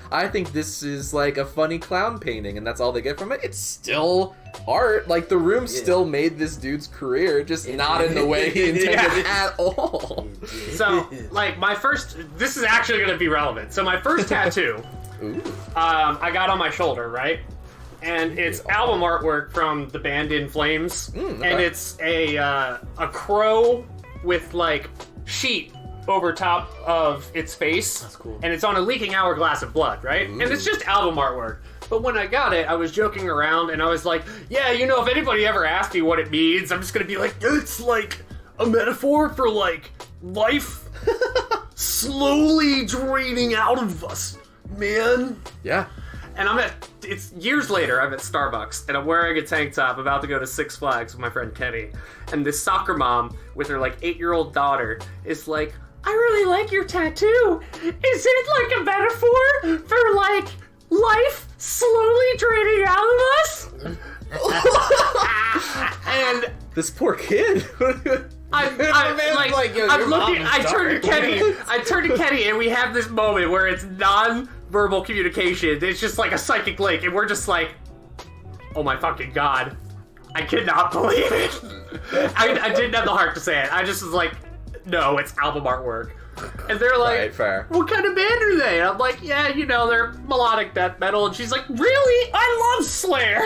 I think this is like a funny clown painting, and that's all they get from it, it's still art. Like, The Room still made this dude's career, just not in the way he intended at all. So, like, this is actually going to be relevant. So my first tattoo, I got on my shoulder, right? And it's album artwork from the band In Flames, and it's a crow with like sheet over top of its face. That's cool. And it's on a leaking hourglass of blood, right? And it's just album artwork. But when I got it, I was joking around, and I was like, yeah, you know, if anybody ever asked me what it means, I'm just gonna be like, it's like a metaphor for like life slowly draining out of us, man. Yeah. And it's years later, I'm at Starbucks, and I'm wearing a tank top, about to go to Six Flags with my friend Kenny. And this soccer mom, with her, like, 8-year-old daughter, is like, I really like your tattoo. Is it, like, a metaphor for, like, life slowly draining out of us? And this poor kid. I turn to Kenny, and we have this moment where it's non-verbal communication. It's just like a psychic link, and we're just like, oh my fucking god, I cannot believe it. I didn't have the heart to say it. I just was like, no, it's album artwork. And they're like, right, fair. What kind of band are they? And I'm like, yeah, you know, they're melodic death metal. And she's like, really? I love Slayer.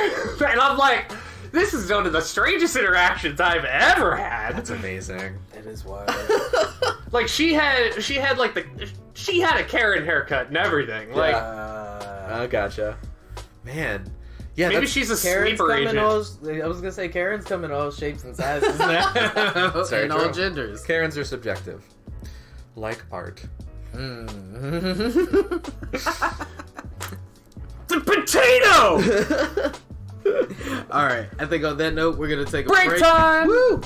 And I'm like, this is one of the strangest interactions I've ever had. That's amazing. It is wild. Like, she had a Karen haircut and everything. Like, I gotcha. Man. Yeah, maybe she's a Karen's sleeper agent. I was gonna say Karen's come in all shapes and sizes now. And all genders. Karens are subjective. Like art. The potato! Alright, I think on that note, we're gonna take a Break break. time! Woo!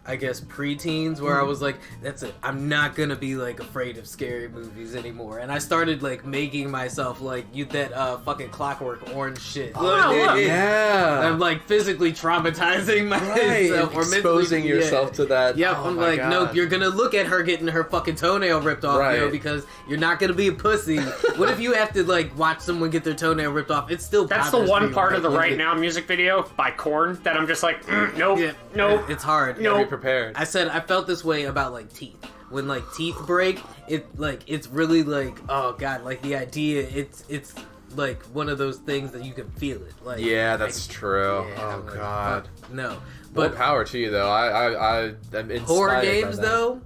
I guess preteens where I was like, that's it. I'm not gonna be like afraid of scary movies anymore. And I started like making myself like that fucking Clockwork Orange shit. Yeah. I'm like physically traumatizing myself or exposing mentally, yourself to that. Yep, Oh I'm my like, God. nope, you're gonna look at her getting her fucking toenail ripped off, Right. you know, because you're not gonna be a pussy. What if you have to like watch someone get their toenail ripped off? It's still That's the bothers one me, part of the Like, Right Now music video by Korn that I'm just like, nope, Yeah, nope. it's hard. No. Be prepared. I said I felt this way about like teeth. When like teeth break, it's really like, oh god, like the idea, it's like one of those things that you can feel it. Like, Yeah, that's true. yeah, Oh I'm like, god. fuck, no. More But power to you though. I'm inspired horror by games that. though,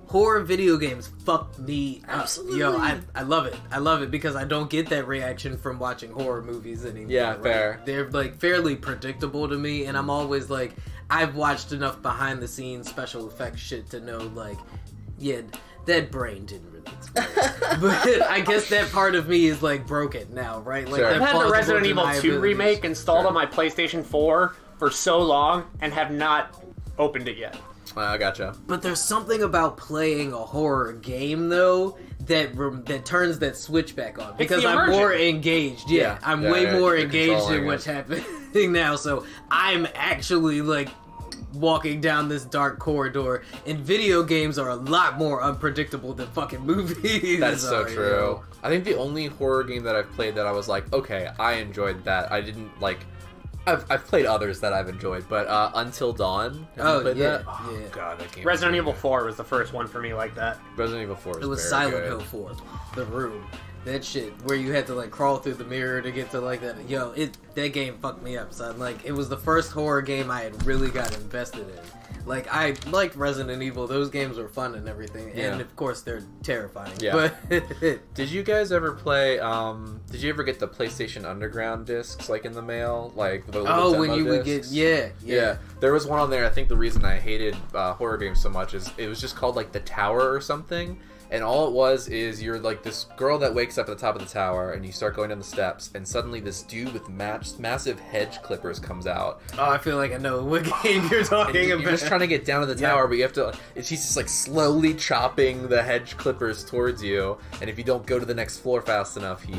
horror video games fuck me up. Absolutely. Yo, I love it. I love it because I don't get that reaction from watching horror movies anymore. Yeah, right? fair. They're like fairly predictable to me, and I'm always like, I've watched enough behind the scenes special effects shit to know like, yeah, that brain didn't really explode. But I guess that part of me is like broken now, right? Like Sure. I've that had the plausible Resident Evil 2 deniability. remake installed on my PlayStation 4 for so long and have not opened it yet. I gotcha. But there's something about playing a horror game though that turns that switch back on because the I'm immersion. more engaged. Yeah, I'm Yeah, way yeah, more you're engaged controlling in what's it. happening now. So I'm actually like walking down this dark corridor, and video games are a lot more unpredictable than fucking movies. That's so are, you true. know? I think the only horror game that I've played that I was like, okay, I enjoyed that. I didn't like. I've played others that I've enjoyed, but Until Dawn. Have you Oh, played yeah, that? Oh yeah. god, that game. Resident was Evil 4 was the first one for me like that. Resident Evil 4 It was very Silent good. Hill 4, The Room. That shit where you had to like crawl through the mirror to get to like that. Yo, that game fucked me up, son. Like it was the first horror game I had really got invested in. Like I liked Resident Evil; those games were fun and everything, Yeah. and of course they're terrifying. Yeah. But Did you guys ever play? Did you ever get the PlayStation Underground discs like in the mail, like the little when demo you would get discs? yeah, There was one on there. I think the reason I hated horror games so much is it was just called like The Tower or something, And all it was is you're like this girl that wakes up at the top of the tower, and you start going down the steps, and suddenly this dude with massive hedge clippers comes out. Oh, I feel like I know what game you're talking about. You're just trying to get down to the tower, but you have to. And she's just like slowly chopping the hedge clippers towards you, and if you don't go to the next floor fast enough, he,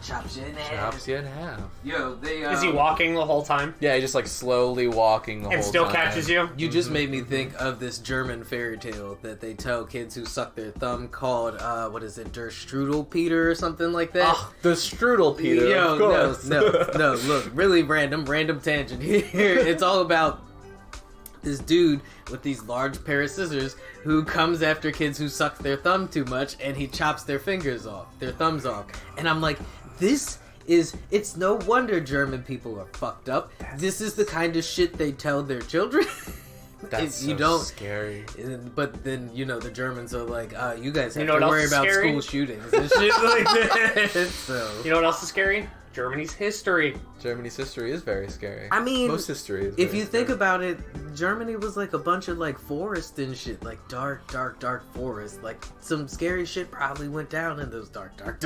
chops you in chops you in half. Yo, they Is he walking the whole time? Yeah, he's just like slowly walking the whole time. And still catches you? You just made me think of this German fairy tale that they tell kids who suck their thumb called, what is it, Der Strudel Peter or something like that? Oh, the Strudel Peter, Yo, of course. no, look, really random tangent here. It's all about this dude with these large pair of scissors who comes after kids who suck their thumb too much, and he chops their thumbs off. And I'm like, it's no wonder German people are fucked up. This is the kind of shit they tell their children. That's you so don't, scary. But then, the Germans are like, you guys have You know to what worry else is about scary? school shootings and shit like that. So. You know what else is scary? Germany's history. Germany's history is very scary. I mean, most history is if very you think scary. about it, Germany was like a bunch of like forest and shit, like dark forest. Like some scary shit probably went down in those dark forests.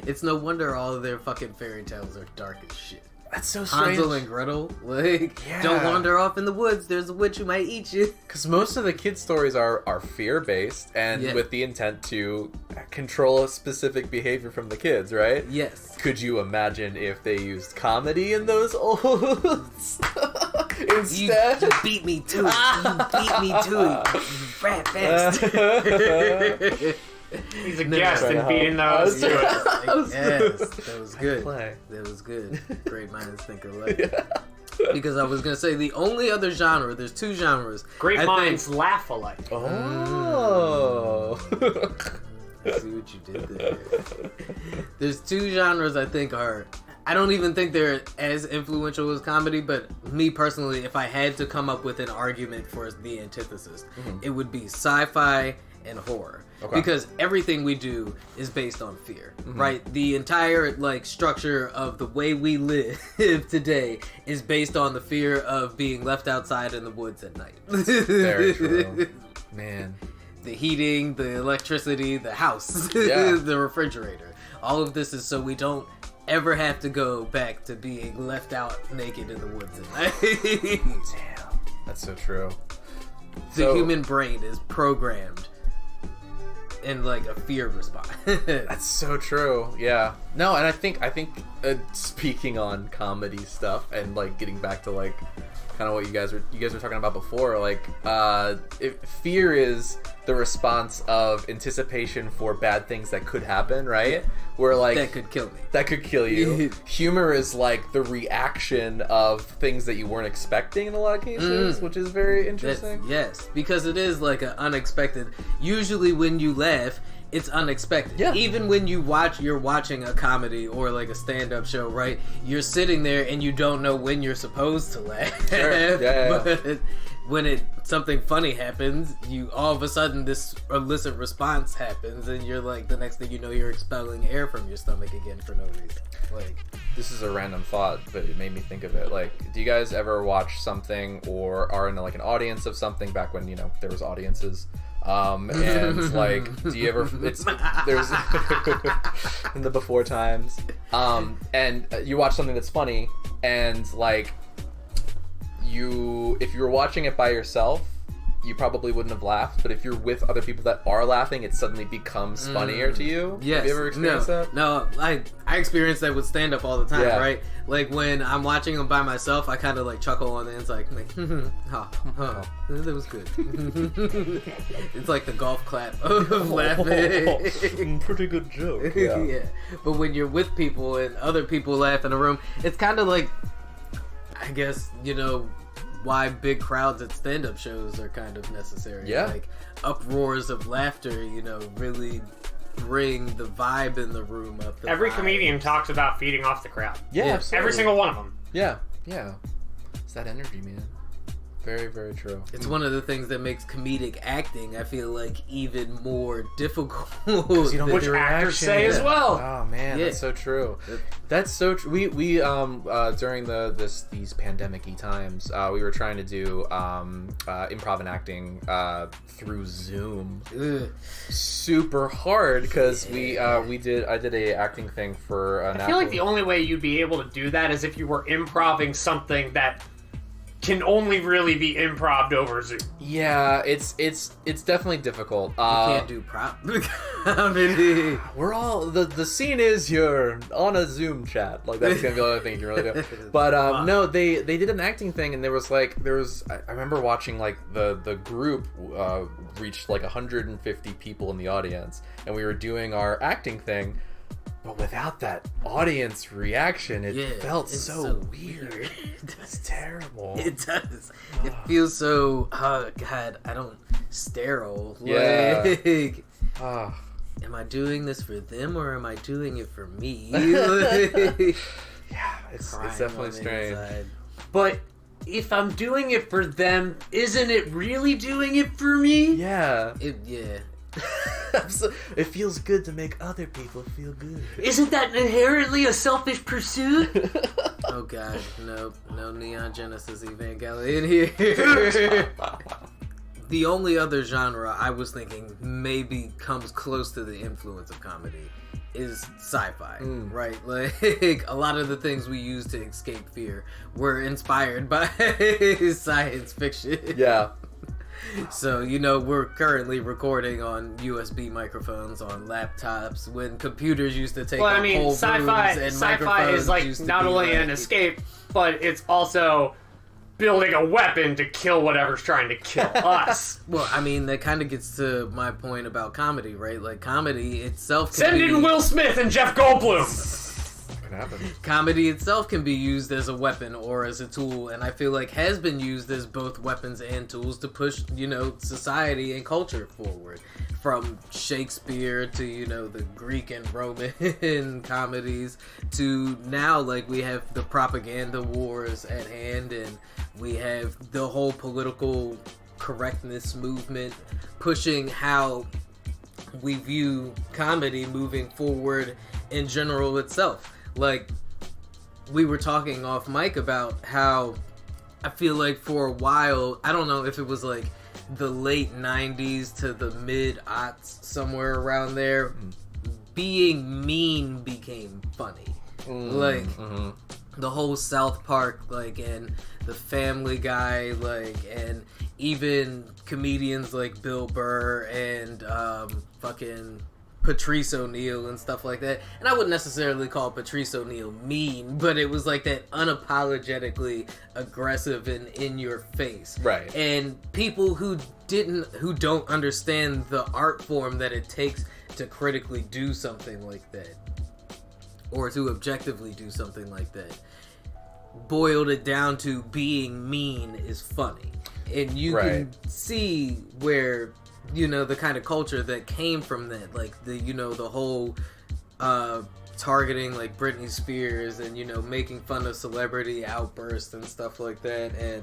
It's no wonder all of their fucking fairy tales are dark as shit. That's so strange. Hansel and Gretel, like, Yeah. don't wander off in the woods. There's a witch who might eat you. Because most of the kids' stories are fear-based and Yeah. with the intent to control a specific behavior from the kids, right? Yes. Could you imagine if they used comedy in those oaths You instead? beat me to it. You beat me to it. You rat bastard. He's a No, guest no, and no. beating those to it. Yes, that was good. Play. That was good. Great minds think alike. Because I was gonna say the only other genre. There's two genres. Great I minds think- laugh alike. Oh. I see what you did there. There's two genres I think are. I don't even think they're as influential as comedy, but me personally, if I had to come up with an argument for the antithesis, it would be sci-fi and horror. Okay. Because everything we do is based on fear, right? The entire like structure of the way we live today is based on the fear of being left outside in the woods at night. Very true. Man. The heating, the electricity, the house, Yeah. the refrigerator. All of this is so we don't ever have to go back to being left out naked in the woods at night. Damn. That's so true. The human brain is programmed in like a fear response. That's so true. Yeah. No, and I think speaking on comedy stuff and like getting back to like kind of what you guys were talking about before, like if fear is the response of anticipation for bad things that could happen, right? Where like that could kill me. that could kill you. Humor is like the reaction of things that you weren't expecting in a lot of cases, which is very interesting. Yes, because it is like an unexpected. Usually, when you laugh, it's unexpected. Yeah. Even when you're watching a comedy or like a stand-up show, right? You're sitting there and you don't know when you're supposed to laugh. Sure. Yeah. But when something funny happens, you all of a sudden this illicit response happens, and you're like, the next thing you know, you're expelling air from your stomach again for no reason. Like, This is a random thought, but it made me think of it. Like, do you guys ever watch something or are in like an audience of something back when, there was audiences? And like, do you ever, there's in the before times, and you watch something that's funny and like, if you were watching it by yourself, you probably wouldn't have laughed, but if you're with other people that are laughing, it suddenly becomes funnier to you. yes. Have you ever experienced that? No, I experience that with stand-up all the time, Yeah. right? Like, when I'm watching them by myself, I kind of, like, chuckle on the inside, like, that was good. It's like the golf clap of laughing. Pretty good joke. Yeah. But when you're with people and other people laugh in a room, it's kind of like, I guess, why big crowds at stand-up shows are kind of necessary. Yeah. Like, uproars of laughter, really bring the vibe in the room up. Every comedian talks about feeding off the crowd. Yeah, Yeah. absolutely. Every single one of them. Yeah, yeah. It's that energy, man. Very, very true. It's one of the things that makes comedic acting, I feel like, even more difficult. You don't get Which the actors reaction. say as well. Oh man, Yeah. that's so true. That's so true. We during these pandemic-y times, we were trying to do improv and acting through Zoom. Ugh. Super hard because I did a acting thing for an I feel like the only way you'd be able to do that is if you were improving something that can only really be improv'd over Zoom. Yeah, it's definitely difficult. You can't do prop comedy. We're all the scene is you're on a Zoom chat. Like that's gonna be the only thing you can really do. But no, they did an acting thing, and I remember watching like the group reached like 150 people in the audience, and we were doing our acting thing. But without that audience reaction, it felt so weird. It's terrible. It does. It feels so, oh god, sterile. Yeah. Like, Ah. am I doing this for them or am I doing it for me? Yeah, it's Crying definitely on the strange. inside. But if I'm doing it for them, isn't it really doing it for me? Yeah. Yeah. It feels good to make other people feel good. Isn't that inherently a selfish pursuit? Oh god, no Neon Genesis Evangelion here. The only other genre I was thinking maybe comes close to the influence of comedy is sci-fi, right? Like a lot of the things we use to escape fear were inspired by science fiction. Yeah. So, we're currently recording on USB microphones on laptops when computers used to take Well, I up mean, whole sci-fi rooms and is like microphones not only an escape, but it's also building a weapon to kill whatever's trying to kill us. Well, I mean, that kind of gets to my point about comedy, right? Like, comedy itself can Send in Will Smith and Jeff Goldblum! Can happen. Comedy itself can be used as a weapon or as a tool, and I feel like has been used as both weapons and tools to push, society and culture forward. From Shakespeare to, the Greek and Roman comedies to now, like, we have the propaganda wars at hand, and we have the whole political correctness movement pushing how we view comedy moving forward in general itself. Like, we were talking off mic about how I feel like for a while, I don't know if it was like the late 90s to the mid-aughts, somewhere around there, being mean became funny. Like, the whole South Park, like, and the Family Guy, like, and even comedians like Bill Burr and fucking Patrice O'Neal and stuff like that. And I wouldn't necessarily call Patrice O'Neal mean, but it was like that unapologetically aggressive and in your face. Right. And people who don't understand the art form that it takes to critically do something like that, or to objectively do something like that, boiled it down to being mean is funny. And you can see where the kind of culture that came from that, like the whole targeting like Britney Spears and making fun of celebrity outbursts and stuff like that. And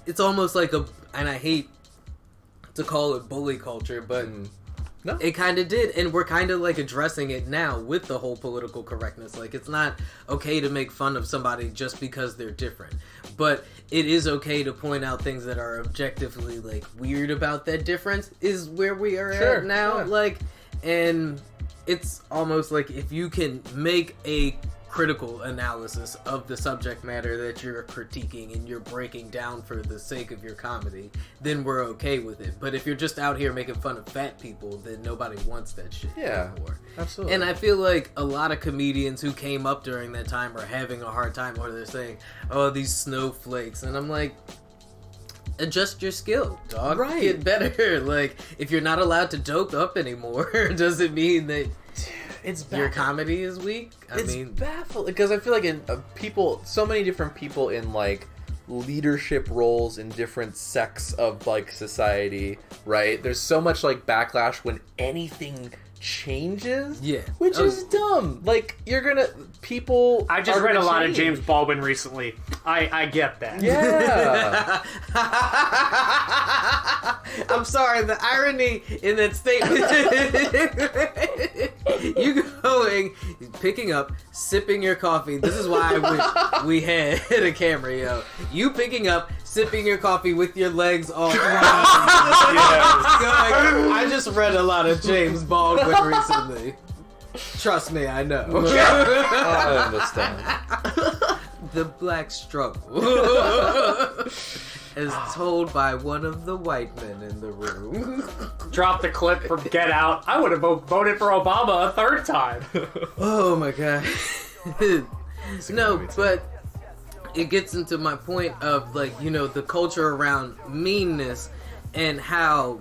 it's almost like and I hate to call it bully culture, but No. it kind of did, and we're kind of like addressing it now with the whole political correctness. Like, it's not okay to make fun of somebody just because they're different, but it is okay to point out things that are objectively like weird about that difference. Is where we are at now. Like, and it's almost like if you can make a critical analysis of the subject matter that you're critiquing and you're breaking down for the sake of your comedy, then we're okay with it. But if you're just out here making fun of fat people, then nobody wants that shit anymore. Absolutely. And I feel like a lot of comedians who came up during that time are having a hard time where they're saying, oh, these snowflakes. And I'm like, adjust your skill, dog. Right. Get better. Like, if you're not allowed to joke up anymore, does it mean that your comedy is weak? I mean, baffling because I feel like in so many different people in like leadership roles in different sects of like society, right? There's so much like backlash when anything changes, which is dumb. Like, you're gonna people. I just read a lot of James Baldwin recently. I get that. Yeah. I'm sorry, the irony in that statement. You going, picking up, sipping your coffee. This is why I wish we had a camera, yo. You picking up, sipping your coffee with your legs all I just read a lot of James Baldwin recently. Trust me, I know. I understand. The Black Struggle. As told by one of the white men in the room. Drop the clip from Get Out. I would have voted for Obama a third time. Oh my god. No, but it gets into my point of, like, you know, the culture around meanness and how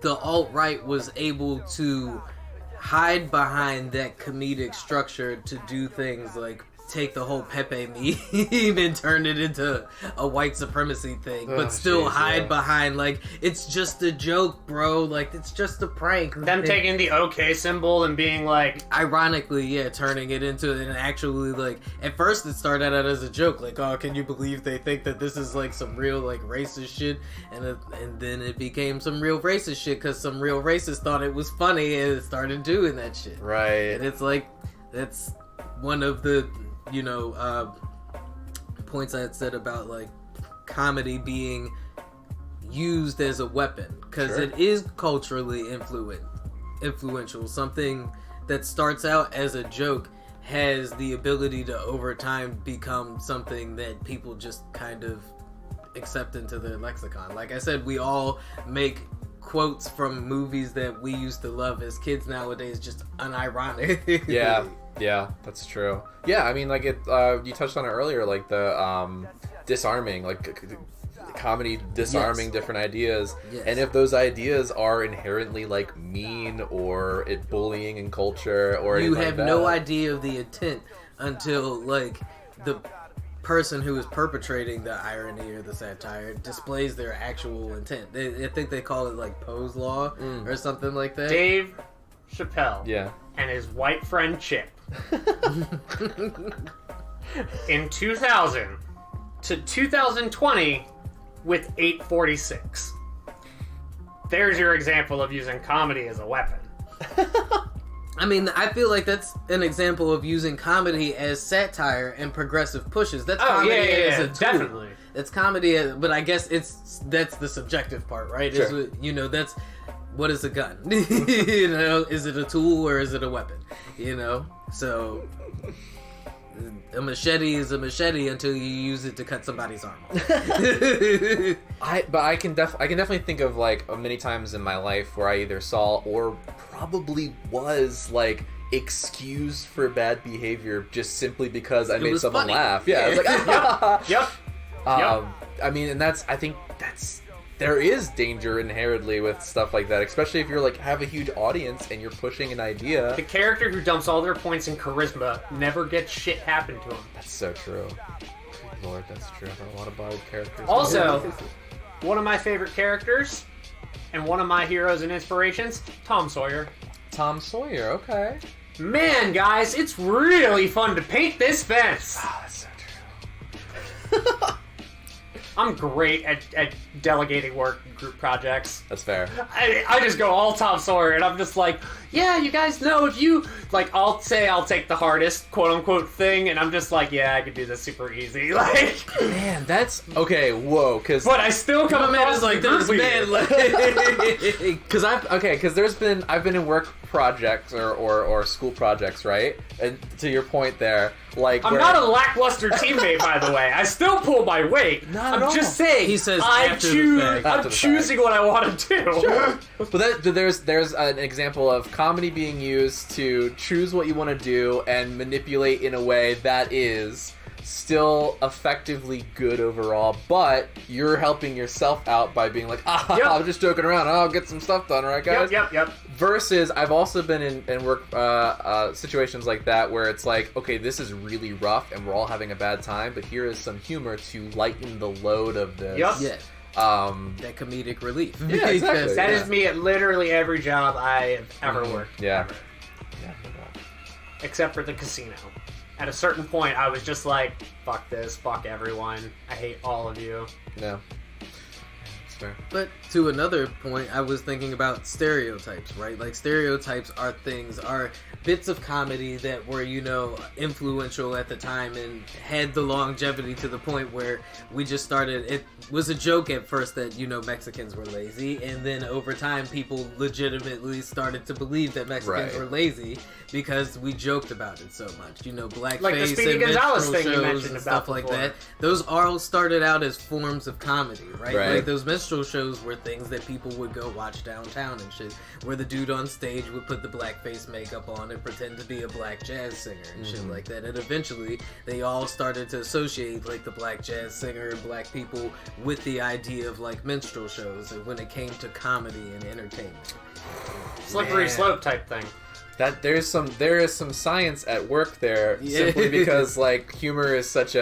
the alt-right was able to hide behind that comedic structure to do things like take the whole Pepe meme and turn it into a white supremacy thing, but still hide behind, like, it's just a joke, bro. Like, it's just a prank. Them taking the OK symbol and being like... Ironically, yeah, turning it into an actually, like, at first it started out as a joke, like, oh, can you believe they think that this is, like, some real, like, racist shit? And then it became some real racist shit because some real racists thought it was funny and started doing that shit. Right. And it's like, that's one of the... you know, points I had said about, like, comedy being used as a weapon, because it is culturally influential. Something that starts out as a joke has the ability to over time become something that people just kind of accept into their lexicon. Like I said, we all make quotes from movies that we used to love as kids nowadays just unironic. Yeah, that's true. Yeah, I mean, like, it. You touched on it earlier, like the disarming, like comedy disarming different ideas, and if those ideas are inherently like mean or bullying in culture, or you have like no idea of the intent until, like, the person who is perpetrating the irony or the satire displays their actual intent. I think they call it, like, Poe's Law or something like that. Dave Chappelle and his white friend Chip in 2000 to 2020 with 846. There's your example of using comedy as a weapon. I mean, I feel like that's an example of using comedy as satire and progressive pushes. That's comedy as a tool. Definitely. It's comedy, but I guess that's the subjective part, right? Sure. You know, that's what is a gun? You know, is it a tool or is it a weapon? You know, so a machete is a machete until you use it to cut somebody's arm. I can definitely think of, like, many times in my life where I either saw or probably was, like, excused for bad behavior just simply because I made someone laugh. Yeah, it's like, Yep. I mean, and I think there is danger inherently with stuff like that, especially if you're, like, have a huge audience and you're pushing an idea. The character who dumps all their points in charisma never gets shit happen to him. That's so true. Good Lord, that's true. There are a lot of bad characters. Also, one of my favorite characters and one of my heroes and inspirations, Tom Sawyer. Tom Sawyer, okay. Man, guys, it's really fun to paint this fence. Oh, that's so true. I'm great at delegating work in group projects. That's fair. I just go all Tom Sawyer, and I'm just like, yeah, you guys know if you, like, I'll say I'll take the hardest quote-unquote thing, and I'm just like, yeah, I could do this super easy. Like, man, that's, okay, whoa, because... But I still come across like this man, like... Because I've been in work projects or school projects, right? And to your point there, like... I'm not a lackluster teammate, by the way. I still pull my weight. I'm just saying, he says I'm choosing what I want to do. Sure. But there's an example of comedy being used to choose what you want to do and manipulate in a way that is still effectively good overall, but you're helping yourself out by being like, I'm just joking around, I'll get some stuff done, right, guys? Yep. Versus, I've also been in work situations like that where it's like, okay, this is really rough and we're all having a bad time, but here is some humor to lighten the load of this. Yep. Yeah. That comedic relief. Yeah, exactly. That is me at literally every job I have ever worked. Yeah. Ever. Except for the casino. at a certain point, I was just like, fuck this, fuck everyone, I hate all of you. No. It's fair. But to another point, I was thinking about stereotypes, right? Like, stereotypes are bits of comedy that were, influential at the time and had the longevity to the point where we just started. It was a joke at first that, Mexicans were lazy, and then over time, people legitimately started to believe that Mexicans were lazy because we joked about it so much. Blackface like the Speedy and Gonzalez minstrel thing you shows mentioned and about stuff like before. that. Those all started out as forms of comedy, right? Right. Like, those minstrel shows were things that people would go watch downtown and shit, where the dude on stage would put the blackface makeup on and pretend to be a black jazz singer and shit like that. And eventually, they all started to associate, like, the black jazz singer and black people with the idea of, like, minstrel shows when it came to comedy and entertainment. Slippery slope type thing. That there is some science at work there, simply because like humor is such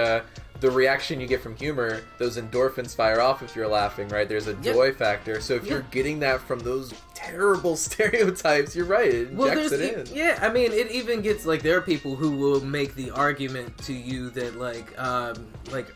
the reaction you get from humor, those endorphins fire off if you're laughing, right? There's a joy factor. So if you're getting that from those terrible stereotypes, you're right. It injects it in. Yeah, I mean, it even gets, like, there are people who will make the argument to you that, like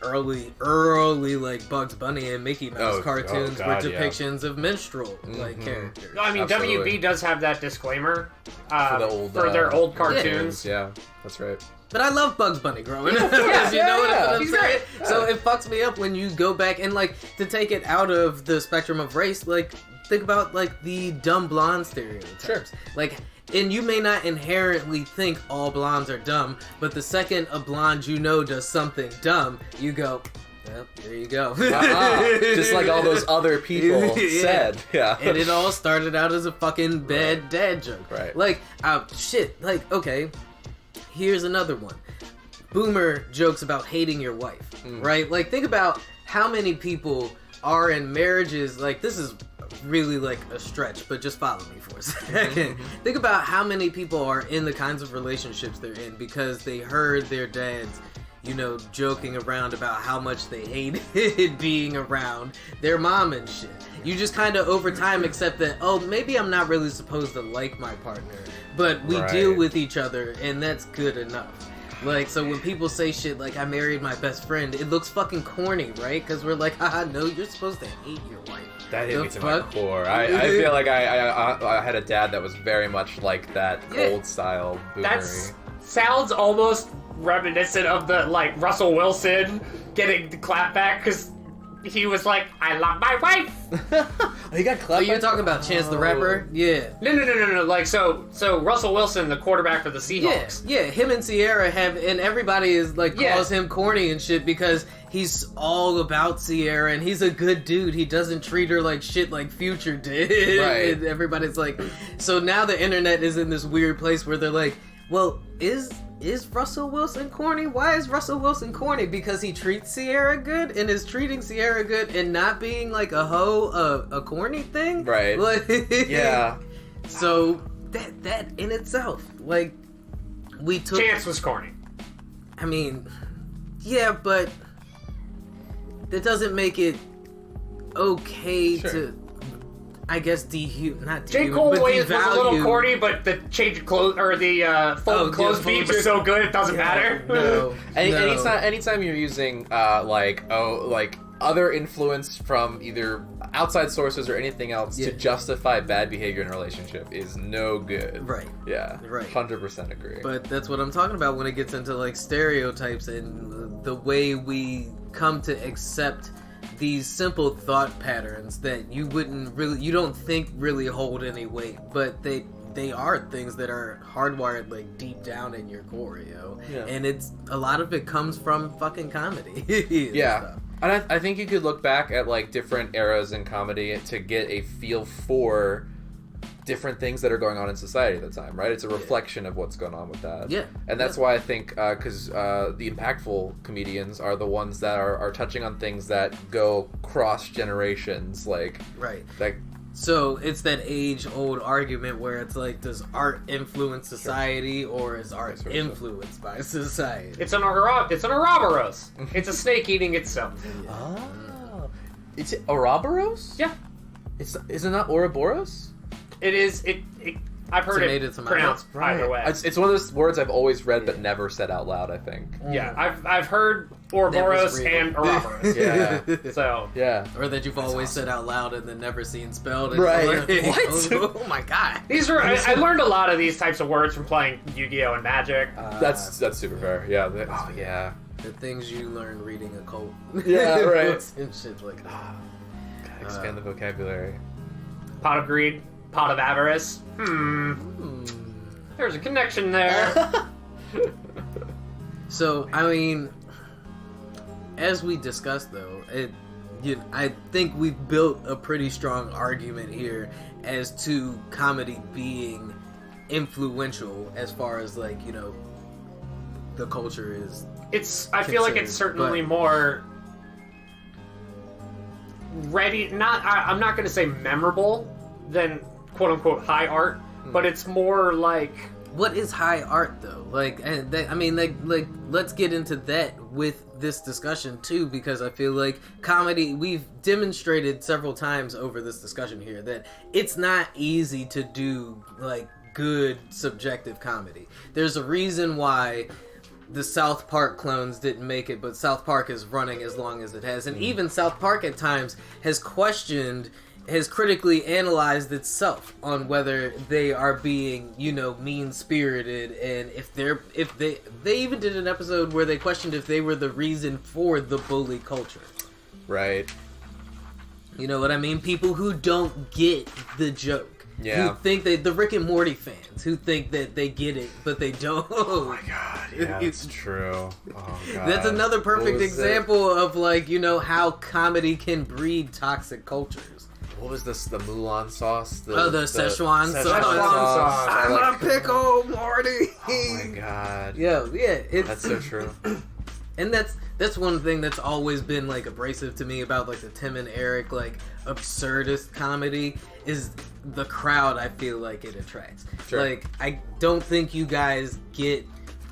early, like, Bugs Bunny and Mickey Mouse cartoons were depictions of minstrel, like, characters. I mean, Absolutely. WB does have that disclaimer for their old cartoons. Yeah, that's right. But I love Bugs Bunny growing up. Yeah, You know what I'm he's saying? great. So it fucks me up when you go back and, like, to take it out of the spectrum of race, like, think about, like, the dumb blonde stereotypes. Sure. Like, and you may not inherently think all blondes are dumb, but the second a blonde does something dumb, you go, well, there you go. Just like all those other people said. Yeah. And it all started out as a fucking bad dad joke. Right. Like, like, okay, here's another one. Boomer jokes about hating your wife, right? Like, think about how many people are in marriages, like, this is really, like, a stretch, but just follow me for a second. Think about how many people are in the kinds of relationships they're in because they heard their dads, joking around about how much they hated being around their mom and shit. You just kind of over time accept that, oh, maybe I'm not really supposed to like my partner, but we deal with each other, and that's good enough. Like, so when people say shit like, I married my best friend, it looks fucking corny, right? Because we're like, haha, no, you're supposed to hate your wife. That hit me to my core. I feel like I had a dad that was very much like that old style boomery. That sounds almost reminiscent of the, like, Russell Wilson getting the clap back because he was like, I love my wife. He got clapped. Oh, you're talking about Chance the Rapper? Yeah. No. Like, so Russell Wilson, the quarterback for the Seahawks. Yeah, him and Sierra have, and everybody is like, calls him corny and shit because he's all about Sierra and he's a good dude. He doesn't treat her like shit like Future did. Right. And everybody's like, so now the internet is in this weird place where they're like, well, is Russell Wilson corny? Why is Russell Wilson corny? Because he treats Sierra good and is treating Sierra good and not being like a hoe, a corny thing? Right. Like, Yeah. So that in itself, like, we took... Chance was corny. I mean, yeah, but that doesn't make it okay to, I guess, not J. dehuman, Cole but was a little devalue. corny, but the change of clothes or the fold clothes beat was so good it doesn't matter. No, Anytime you're using other influence from either outside sources or anything else to justify bad behavior in a relationship is no good. Right. Yeah. Right. 100% agree. But that's what I'm talking about when it gets into, like, stereotypes and the way we come to accept these simple thought patterns that you don't think really hold any weight, but they are things that are hardwired, like, deep down in your core, Yeah. And it's a lot of it comes from fucking comedy. Yeah. And I think you could look back at, like, different eras in comedy to get a feel for different things that are going on in society at the time, right? It's a reflection of what's going on with that. Yeah. And that's why I think, because the impactful comedians are the ones that are touching on things that go cross generations, like... Right. Like, so it's that age-old argument where it's like, does art influence society or is art influenced by society? It's an Ouroboros. It's a snake eating itself. oh. It's Ouroboros? Yeah. Is it not Ouroboros? It is. It I've heard Tomato, it tomato. pronounced either way. It's one of those words I've always read but never said out loud, I think. Yeah, I've heard Ouroboros real. and Ouroboros. Yeah. So Yeah. Or that you've always said out loud and then never seen spelled. And Right. you're like, What? Oh my god. these are I learned a lot of these types of words from playing Yu-Gi-Oh! And Magic. That's super fair. Yeah. Oh, yeah. The things you learn reading occult. Yeah, right. Books and shit like that. Gotta expand the vocabulary. Pot of greed, pot of avarice. There's a connection there. So, I mean, as we discussed though, I think we've built a pretty strong argument here as to comedy being influential as far as like, you know, the culture is. I feel like it's concerned, certainly but- more ready. I'm not going to say memorable than quote unquote high art, but it's more like. What is high art though? Like, and I mean, like, let's get into that with this discussion too, because I feel like comedy. We've demonstrated several times over this discussion here that it's not easy to do like good subjective comedy. There's a reason why the South Park clones didn't make it, but South Park is running as long as it has, and even South Park at times has critically analyzed itself on whether they are being, you know, mean-spirited, and if they even did an episode where they questioned if they were the reason for the bully culture. Right. You know what I mean? People who don't get the joke. Yeah. Who think the Rick and Morty fans who think that they get it, but they don't. Oh my god, yeah, it's true. Oh god. That's another What perfect was example of like, you know, how comedy can breed toxic cultures. What was this? The Mulan sauce? The Szechuan sauce. sauce. I'm Like- a pickle, Morty. Oh my god. Yeah, it's That's so true. and that's one thing that's always been like abrasive to me about like the Tim and Eric like absurdist comedy is the crowd I feel like it attracts. Sure. Like I don't think you guys get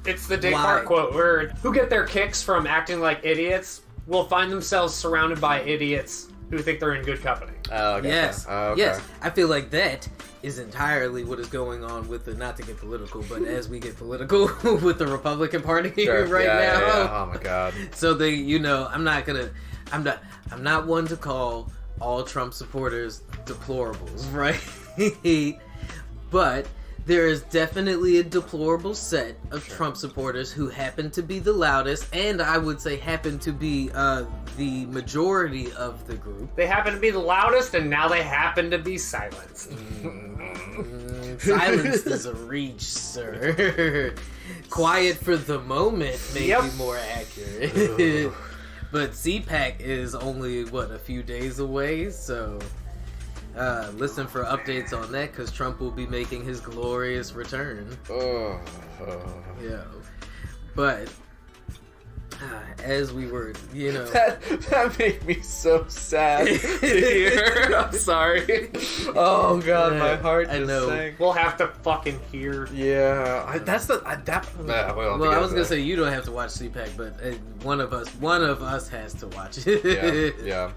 It's the Descartes quote where who get their kicks from acting like idiots will find themselves surrounded by idiots who think they're in good company. Oh, okay. yes, Oh, okay. yes. I feel like that is entirely what is going on with the, not to get political, but as we get political with the Republican Party Sure. right Yeah, now. yeah, yeah. Oh my god. So they, you know, I'm not one to call all Trump supporters deplorables, right? But there is definitely a deplorable set of Trump supporters who happen to be the loudest, and I would say happen to be the majority of the group. They happen to be the loudest, and now they happen to be silenced. Silenced is a reach, sir. Quiet for the moment may Yep. be more accurate. But CPAC is only, a few days away, so listen for updates on that, because Trump will be making his glorious return. Oh. Yeah. But, as we were, you know... That made me so sad to hear. I'm sorry. Oh god, my heart I just know. sank. We'll have to fucking hear. Yeah, Well, I was gonna say you don't have to watch CPAC, but one of us has to watch it. yeah.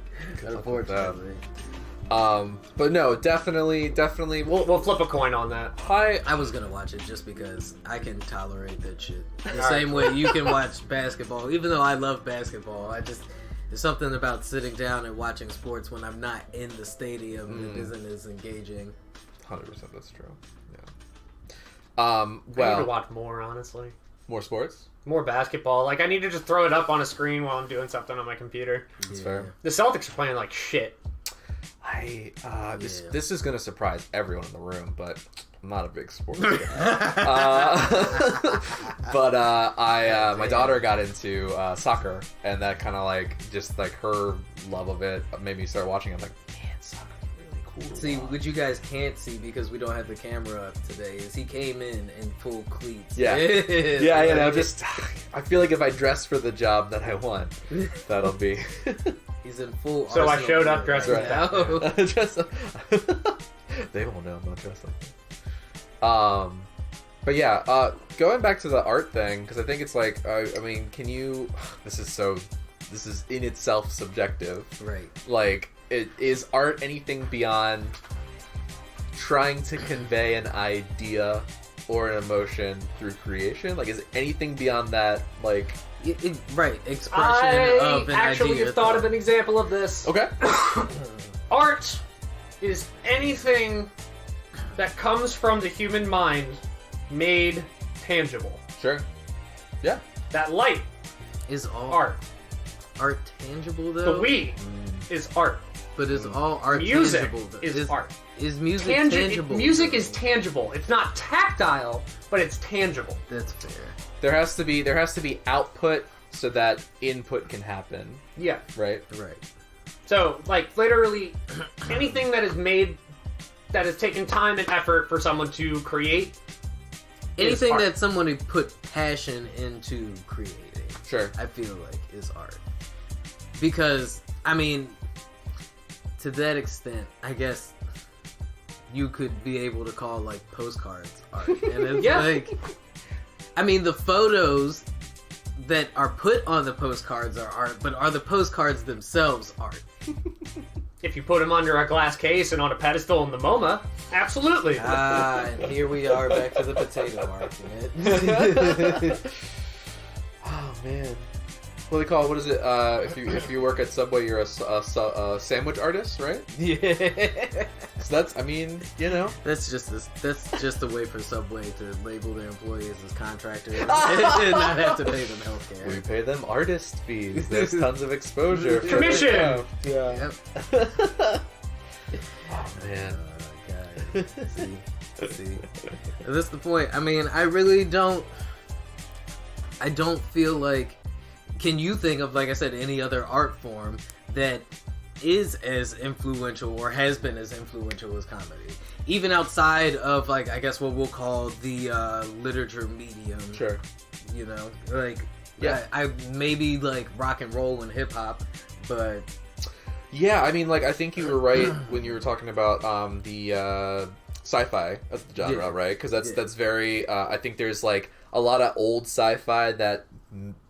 Unfortunately. But no, definitely. We'll flip a coin on that. I was gonna watch it just because I can tolerate that shit. The same way you can watch basketball, even though I love basketball. There's something about sitting down and watching sports when I'm not in the stadium that isn't as engaging. 100%, that's true. Yeah. I need to Well, watch more, honestly. more sports. More basketball. Like, I need to just throw it up on a screen while I'm doing something on my computer. That's fair. The Celtics are playing like shit. This is gonna surprise everyone in the room, but I'm not a big sports guy. My daughter got into soccer, and that kind of like just like her love of it made me start watching. I'm like, man, soccer's really cool. to See, watch. what you guys can't see because we don't have the camera up today is he came in full cleats. Yeah, yeah, you know, just I feel like if I dress for the job that I want, that'll be. He's in full. So I Arsenal showed up gear dressed right as now. Dress they won't know I'm not dressed like that. But yeah, going back to the art thing, because I think it's like, I mean, can you? This is in itself subjective. Right. Like, is art anything beyond trying to convey an idea or an emotion through creation? Like, is anything beyond that, like... Right, expression I of an actually idea. have thought of an example of this. Okay. Art is anything that comes from the human mind made tangible. Sure. Yeah. That light, Is all art. art tangible, The though? we is art. But is all art Music tangible, though? is art. Is music tangible? Music though? is tangible. It's not tactile, but it's tangible. That's fair. There has to be output so that input can happen, Yeah. right? Right. So, like, literally, anything that is made, that has taken time and effort for someone to create, is Anything art. that someone who put passion into creating, Sure. I feel like is art. Because, I mean, to that extent, I guess you could be able to call, like, postcards art. And it's Yeah. like, I mean, the photos that are put on the postcards are art, but are the postcards themselves art? If you put them under a glass case and on a pedestal in the MoMA, absolutely. And here we are back to the potato argument. Oh man. What do they call it? What is it? If you work at Subway, you're a sandwich artist, right? Yeah. So that's, I mean, you know. That's just a way for Subway to label their employees as contractors and not have to pay them We healthcare. pay them artist fees. There's tons of exposure. for the Commission! craft. Yeah. Yep. Oh man. God. See. That's the point. I mean, I really don't. I don't feel like. Can you think of, like I said, any other art form that is as influential or has been as influential as comedy? Even outside of, like, I guess what we'll call the literature medium. Sure. You know? Like, Yeah. I maybe like rock and roll and hip hop, but. Yeah, I mean, like, I think you were right when you were talking about the sci-fi as the genre, Yeah. right? Because that's Yeah. very. I think there's like a lot of old sci-fi that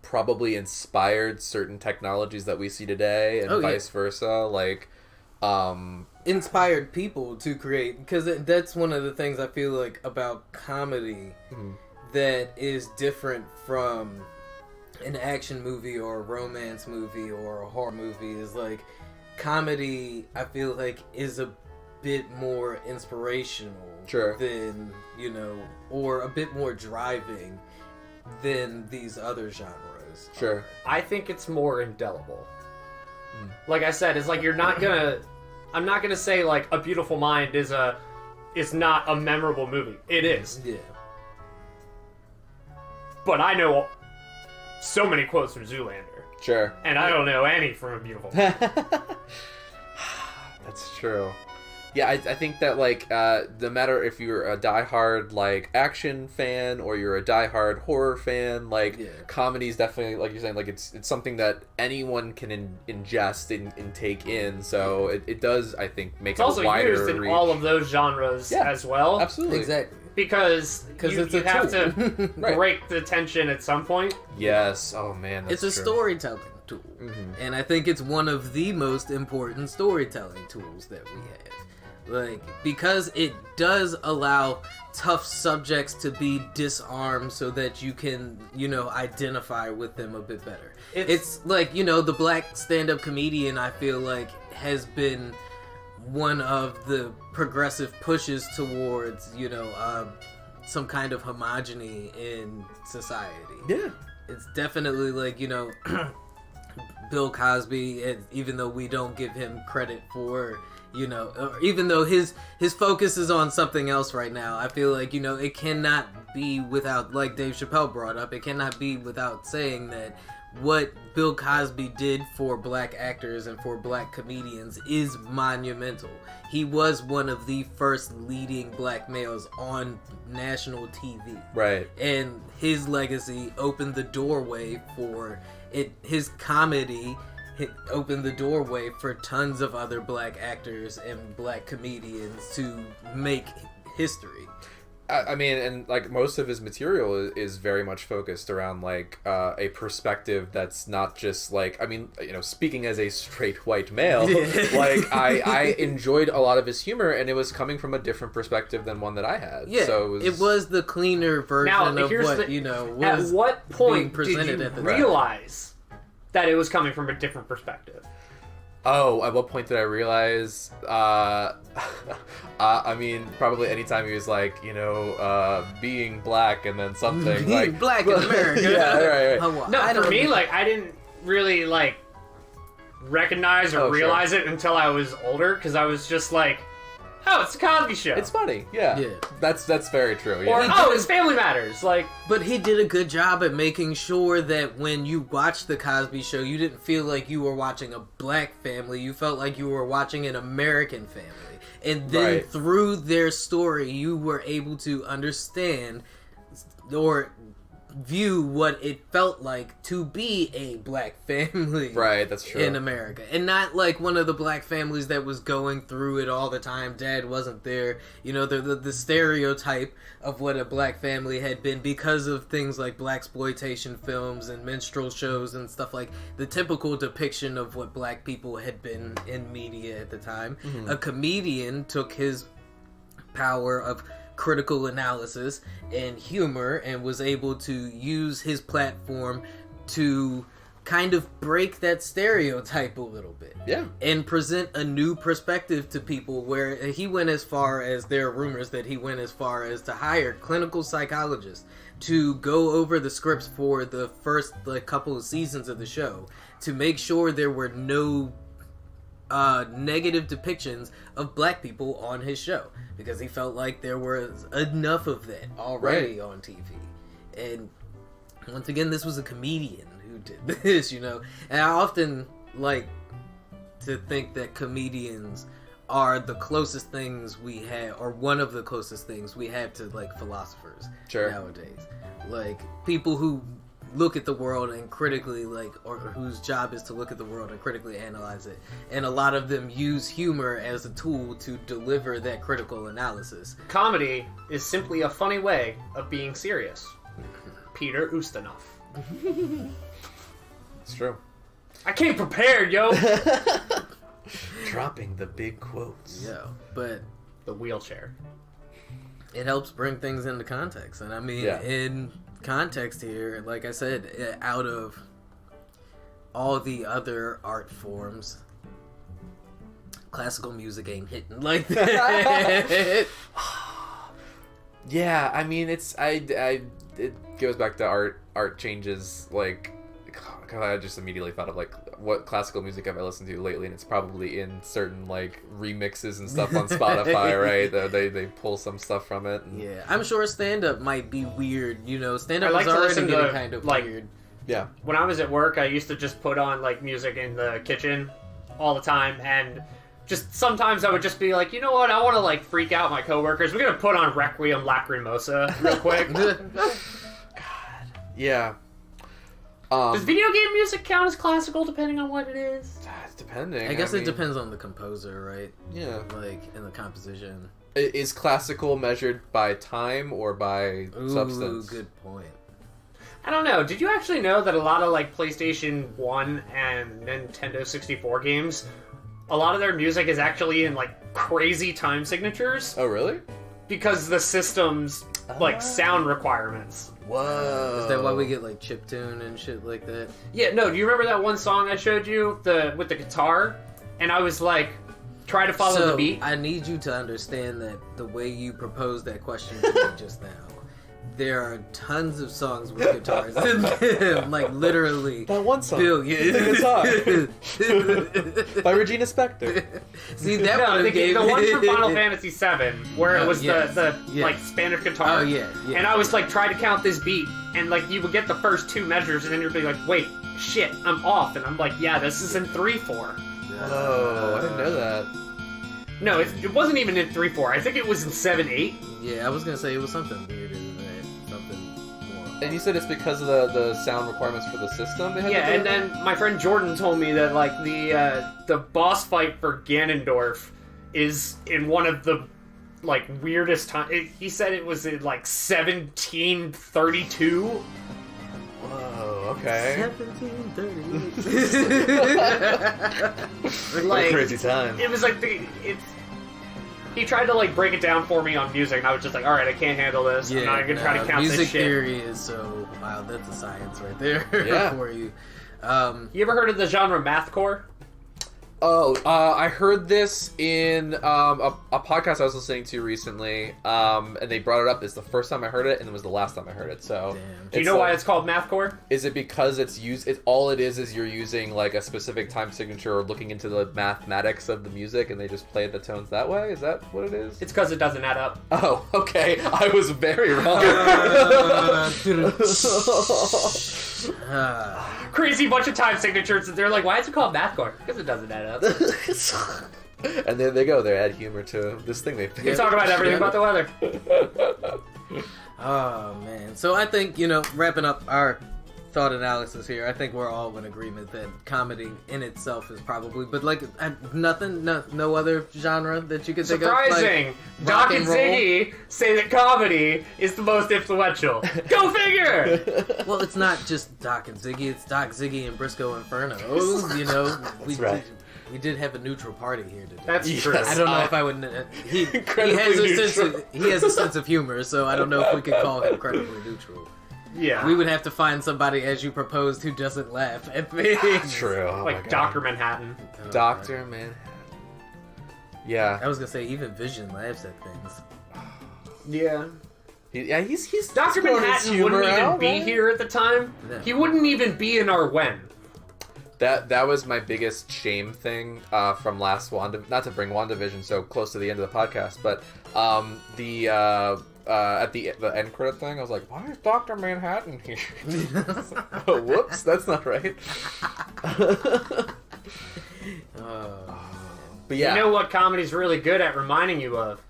probably inspired certain technologies that we see today, and vice versa. Like, inspired people to create, because that's one of the things I feel like about comedy that is different from an action movie or a romance movie or a horror movie. Is like comedy, I feel like, is a bit more inspirational Sure. than, you know, or a bit more driving than these other genres. sure. I think it's more indelible. Like I said, it's like you're not gonna... I'm not gonna say, like, A Beautiful Mind is not a memorable movie. It is. Yeah. But I know so many quotes from Zoolander. Sure. And I don't know any from A Beautiful Mind. That's true. Yeah, I think that, like, no matter if you're a diehard, like, action fan or you're a diehard horror fan, like, comedy's definitely, like you're saying, like, it's something that anyone can ingest and take in, so it does, I think, make It's it also wider used in reach. all of those genres as well. Absolutely. Exactly. Because it's you a have tool. to Right. break the tension at some point. Yes. Oh, man, that's It's a true. storytelling tool, and I think it's one of the most important storytelling tools that we have. Like, because it does allow tough subjects to be disarmed so that you can, you know, identify with them a bit better. It's like, you know, the black stand-up comedian, I feel like, has been one of the progressive pushes towards, you know, some kind of homogeny in society. Yeah. It's definitely like, you know, Bill Cosby, and even though we don't give him credit for, you know, or even though his focus is on something else right now, I feel like, you know, it cannot be without, like Dave Chappelle brought up, it cannot be without saying that what Bill Cosby did for black actors and for black comedians is monumental. He was one of the first leading black males on national TV. Right. And his legacy opened the doorway for it. His comedy opened the doorway for tons of other black actors and black comedians to make history. I mean, and like most of his material is very much focused around like a perspective that's not just like, I mean, you know, speaking as a straight white male, like I enjoyed a lot of his humor, and it was coming from a different perspective than one that I had. Yeah, so it was the cleaner version Now, of here's what the- you know At was what being point did presented you at the realize that it was coming from a different perspective? Oh, at what point did I realize? I mean, probably anytime he was like, you know, being black and then something Being like black in America. Yeah, right. Oh, No, I for don't me, know. like, I didn't really, like, recognize or Oh, sure. realize it until I was older, because I was just like, oh, it's a Cosby Show. It's funny. Yeah. Yeah. That's very true. Yeah. Or, oh, it's Family Matters. Like, But he did a good job at making sure that when you watched the Cosby Show, you didn't feel like you were watching a black family. You felt like you were watching an American family. And then Right. through their story, you were able to understand or view what it felt like to be a black family Right, that's true. in America. And not like one of the black families that was going through it all the time. Dad wasn't there. You know, the stereotype of what a black family had been because of things like blaxploitation films and minstrel shows and stuff, like the typical depiction of what black people had been in media at the time. A comedian took his power of critical analysis and humor and was able to use his platform to kind of break that stereotype a little bit. Yeah. And present a new perspective to people, where he went as far as, there are rumors that he went as far as to hire clinical psychologists to go over the scripts for the first like couple of seasons of the show to make sure there were no negative depictions of black people on his show, because he felt like there was enough of that already on TV. And once again, this was a comedian who did this, you know. And I often like to think that comedians are the closest things we have, or one of the closest things we have to like philosophers nowadays. Like people who look at the world and critically or whose job is to look at the world and critically analyze it, and a lot of them use humor as a tool to deliver that critical analysis. comedy is simply a funny way of being serious. Peter Ustinov. It's true. I came prepared, yo! Dropping the big quotes. Yeah, but The wheelchair. it helps bring things into context. And I mean, Yeah. in context here, like I said, out of all the other art forms, classical music ain't hitting like that. Yeah, I mean, it goes back to art changes, like, God, I just immediately thought of, like, what classical music have I listened to lately, and it's probably in certain, like, remixes and stuff on Spotify, right? They pull some stuff from it. And, Yeah, I'm sure stand-up might be weird, you know, I stand-up like is to already listen getting to, kind of like, weird. yeah. When I was at work, I used to just put on, like, music in the kitchen all the time, and just sometimes I would just be like, you know what, I want to, like, freak out my coworkers. We're gonna put on Requiem Lacrimosa real quick. Yeah. Does video game music count as classical, depending on what it is? Depending. I guess mean, it depends on the composer, right? Yeah. Like, in the composition. Is classical measured by time or by Ooh, substance? good point. I don't know. Did you actually know that a lot of, like, PlayStation 1 and Nintendo 64 games, a lot of their music is actually in, like, crazy time signatures? Oh, really? Because the system's, like, sound requirements. Whoa. Is that why we get, like, chiptune and shit like that? Yeah, no, do you remember that one song I showed you with the guitar? And I was like, try to follow the beat. I need you to understand that the way you proposed that question to me just now, there are tons of songs with guitars in them, like literally That one song. billions. The guitar. By Regina Spektor. See, that No, one the one from Final Fantasy VII, where it was yes, the yes. like Spanish guitar. Oh, yeah, yeah. And I was like, try to count this beat, and like you would get the first two measures, and then you'd be like, wait, shit, I'm off, and I'm like, yeah, this is in 3/4. Whoa, I didn't know that. No, it wasn't even in 3/4. I think it was in 7/8. Yeah, I was gonna say it was something weirder than that. Something more. And you said it's because of the sound requirements for the system? They had Yeah, to do and then my friend Jordan told me that like the boss fight for Ganondorf is in one of the like weirdest time. He said it was in like 1732. Whoa, okay. 1738. Like crazy time. it was like he tried to like break it down for me on music, and I was just like, all right, I can't handle this. I'm not gonna try to count music this shit. theory is so wow. That's a science right there Yeah. for you. You ever heard of the genre mathcore? Oh, I heard this in a podcast I was listening to recently, and they brought it up. It's the first time I heard it, and it was the last time I heard it. So, Damn. Do you know why it's called mathcore? Is it because it's used? All it is you're using like a specific time signature or looking into the mathematics of the music, and they just play the tones that way. Is that what it is? It's because it doesn't add up. Oh, okay. I was very wrong. Crazy bunch of time signatures, and they're like, why is it called mathcore? Because it doesn't add up. And there they go. They add humor to this thing they We picked. talk about everything about the weather. Oh man. So I think, wrapping up our thought analysis here, I think we're all in agreement that comedy in itself is probably, but like no other genre that you could think of. Surprising! Like, Doc rock and and roll? Ziggy say that comedy is the most influential. Go figure! Well, it's not just Doc and Ziggy; it's Doc, Ziggy, and Briscoe Inferno. We did have a neutral party here today. That's Yes. true. I don't know if I would. He Incredibly has a sense of humor, so I don't know if we could call him incredibly neutral. Yeah. We would have to find somebody, as you proposed, who doesn't laugh at things. True. Oh my like God. Dr. Manhattan. Oh, Dr. Manhattan. Yeah. I was gonna say even Vision laughs at things. Yeah. He's Dr. throwing his Manhattan humor wouldn't even out, be right? here at the time. No. He wouldn't even be in our when. That was my biggest shame thing from last not to bring WandaVision so close to the end of the podcast, but at the end credit thing, I was like, why is Dr. Manhattan here? Oh, whoops, that's not right. But yeah, You know what comedy's really good at reminding you of?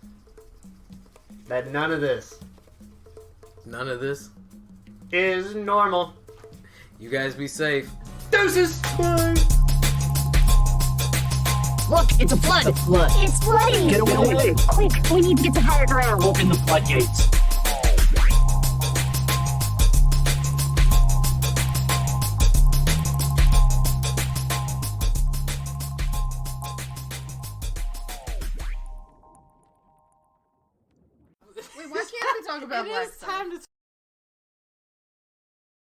That none of this None of this. is normal. You guys be safe. Deuces! Look, it's a flood. The flood. It's flooding. Get away. Quick, we need to get to higher ground. Open the floodgates. Wait, why can't we talk about It black is stuff? time to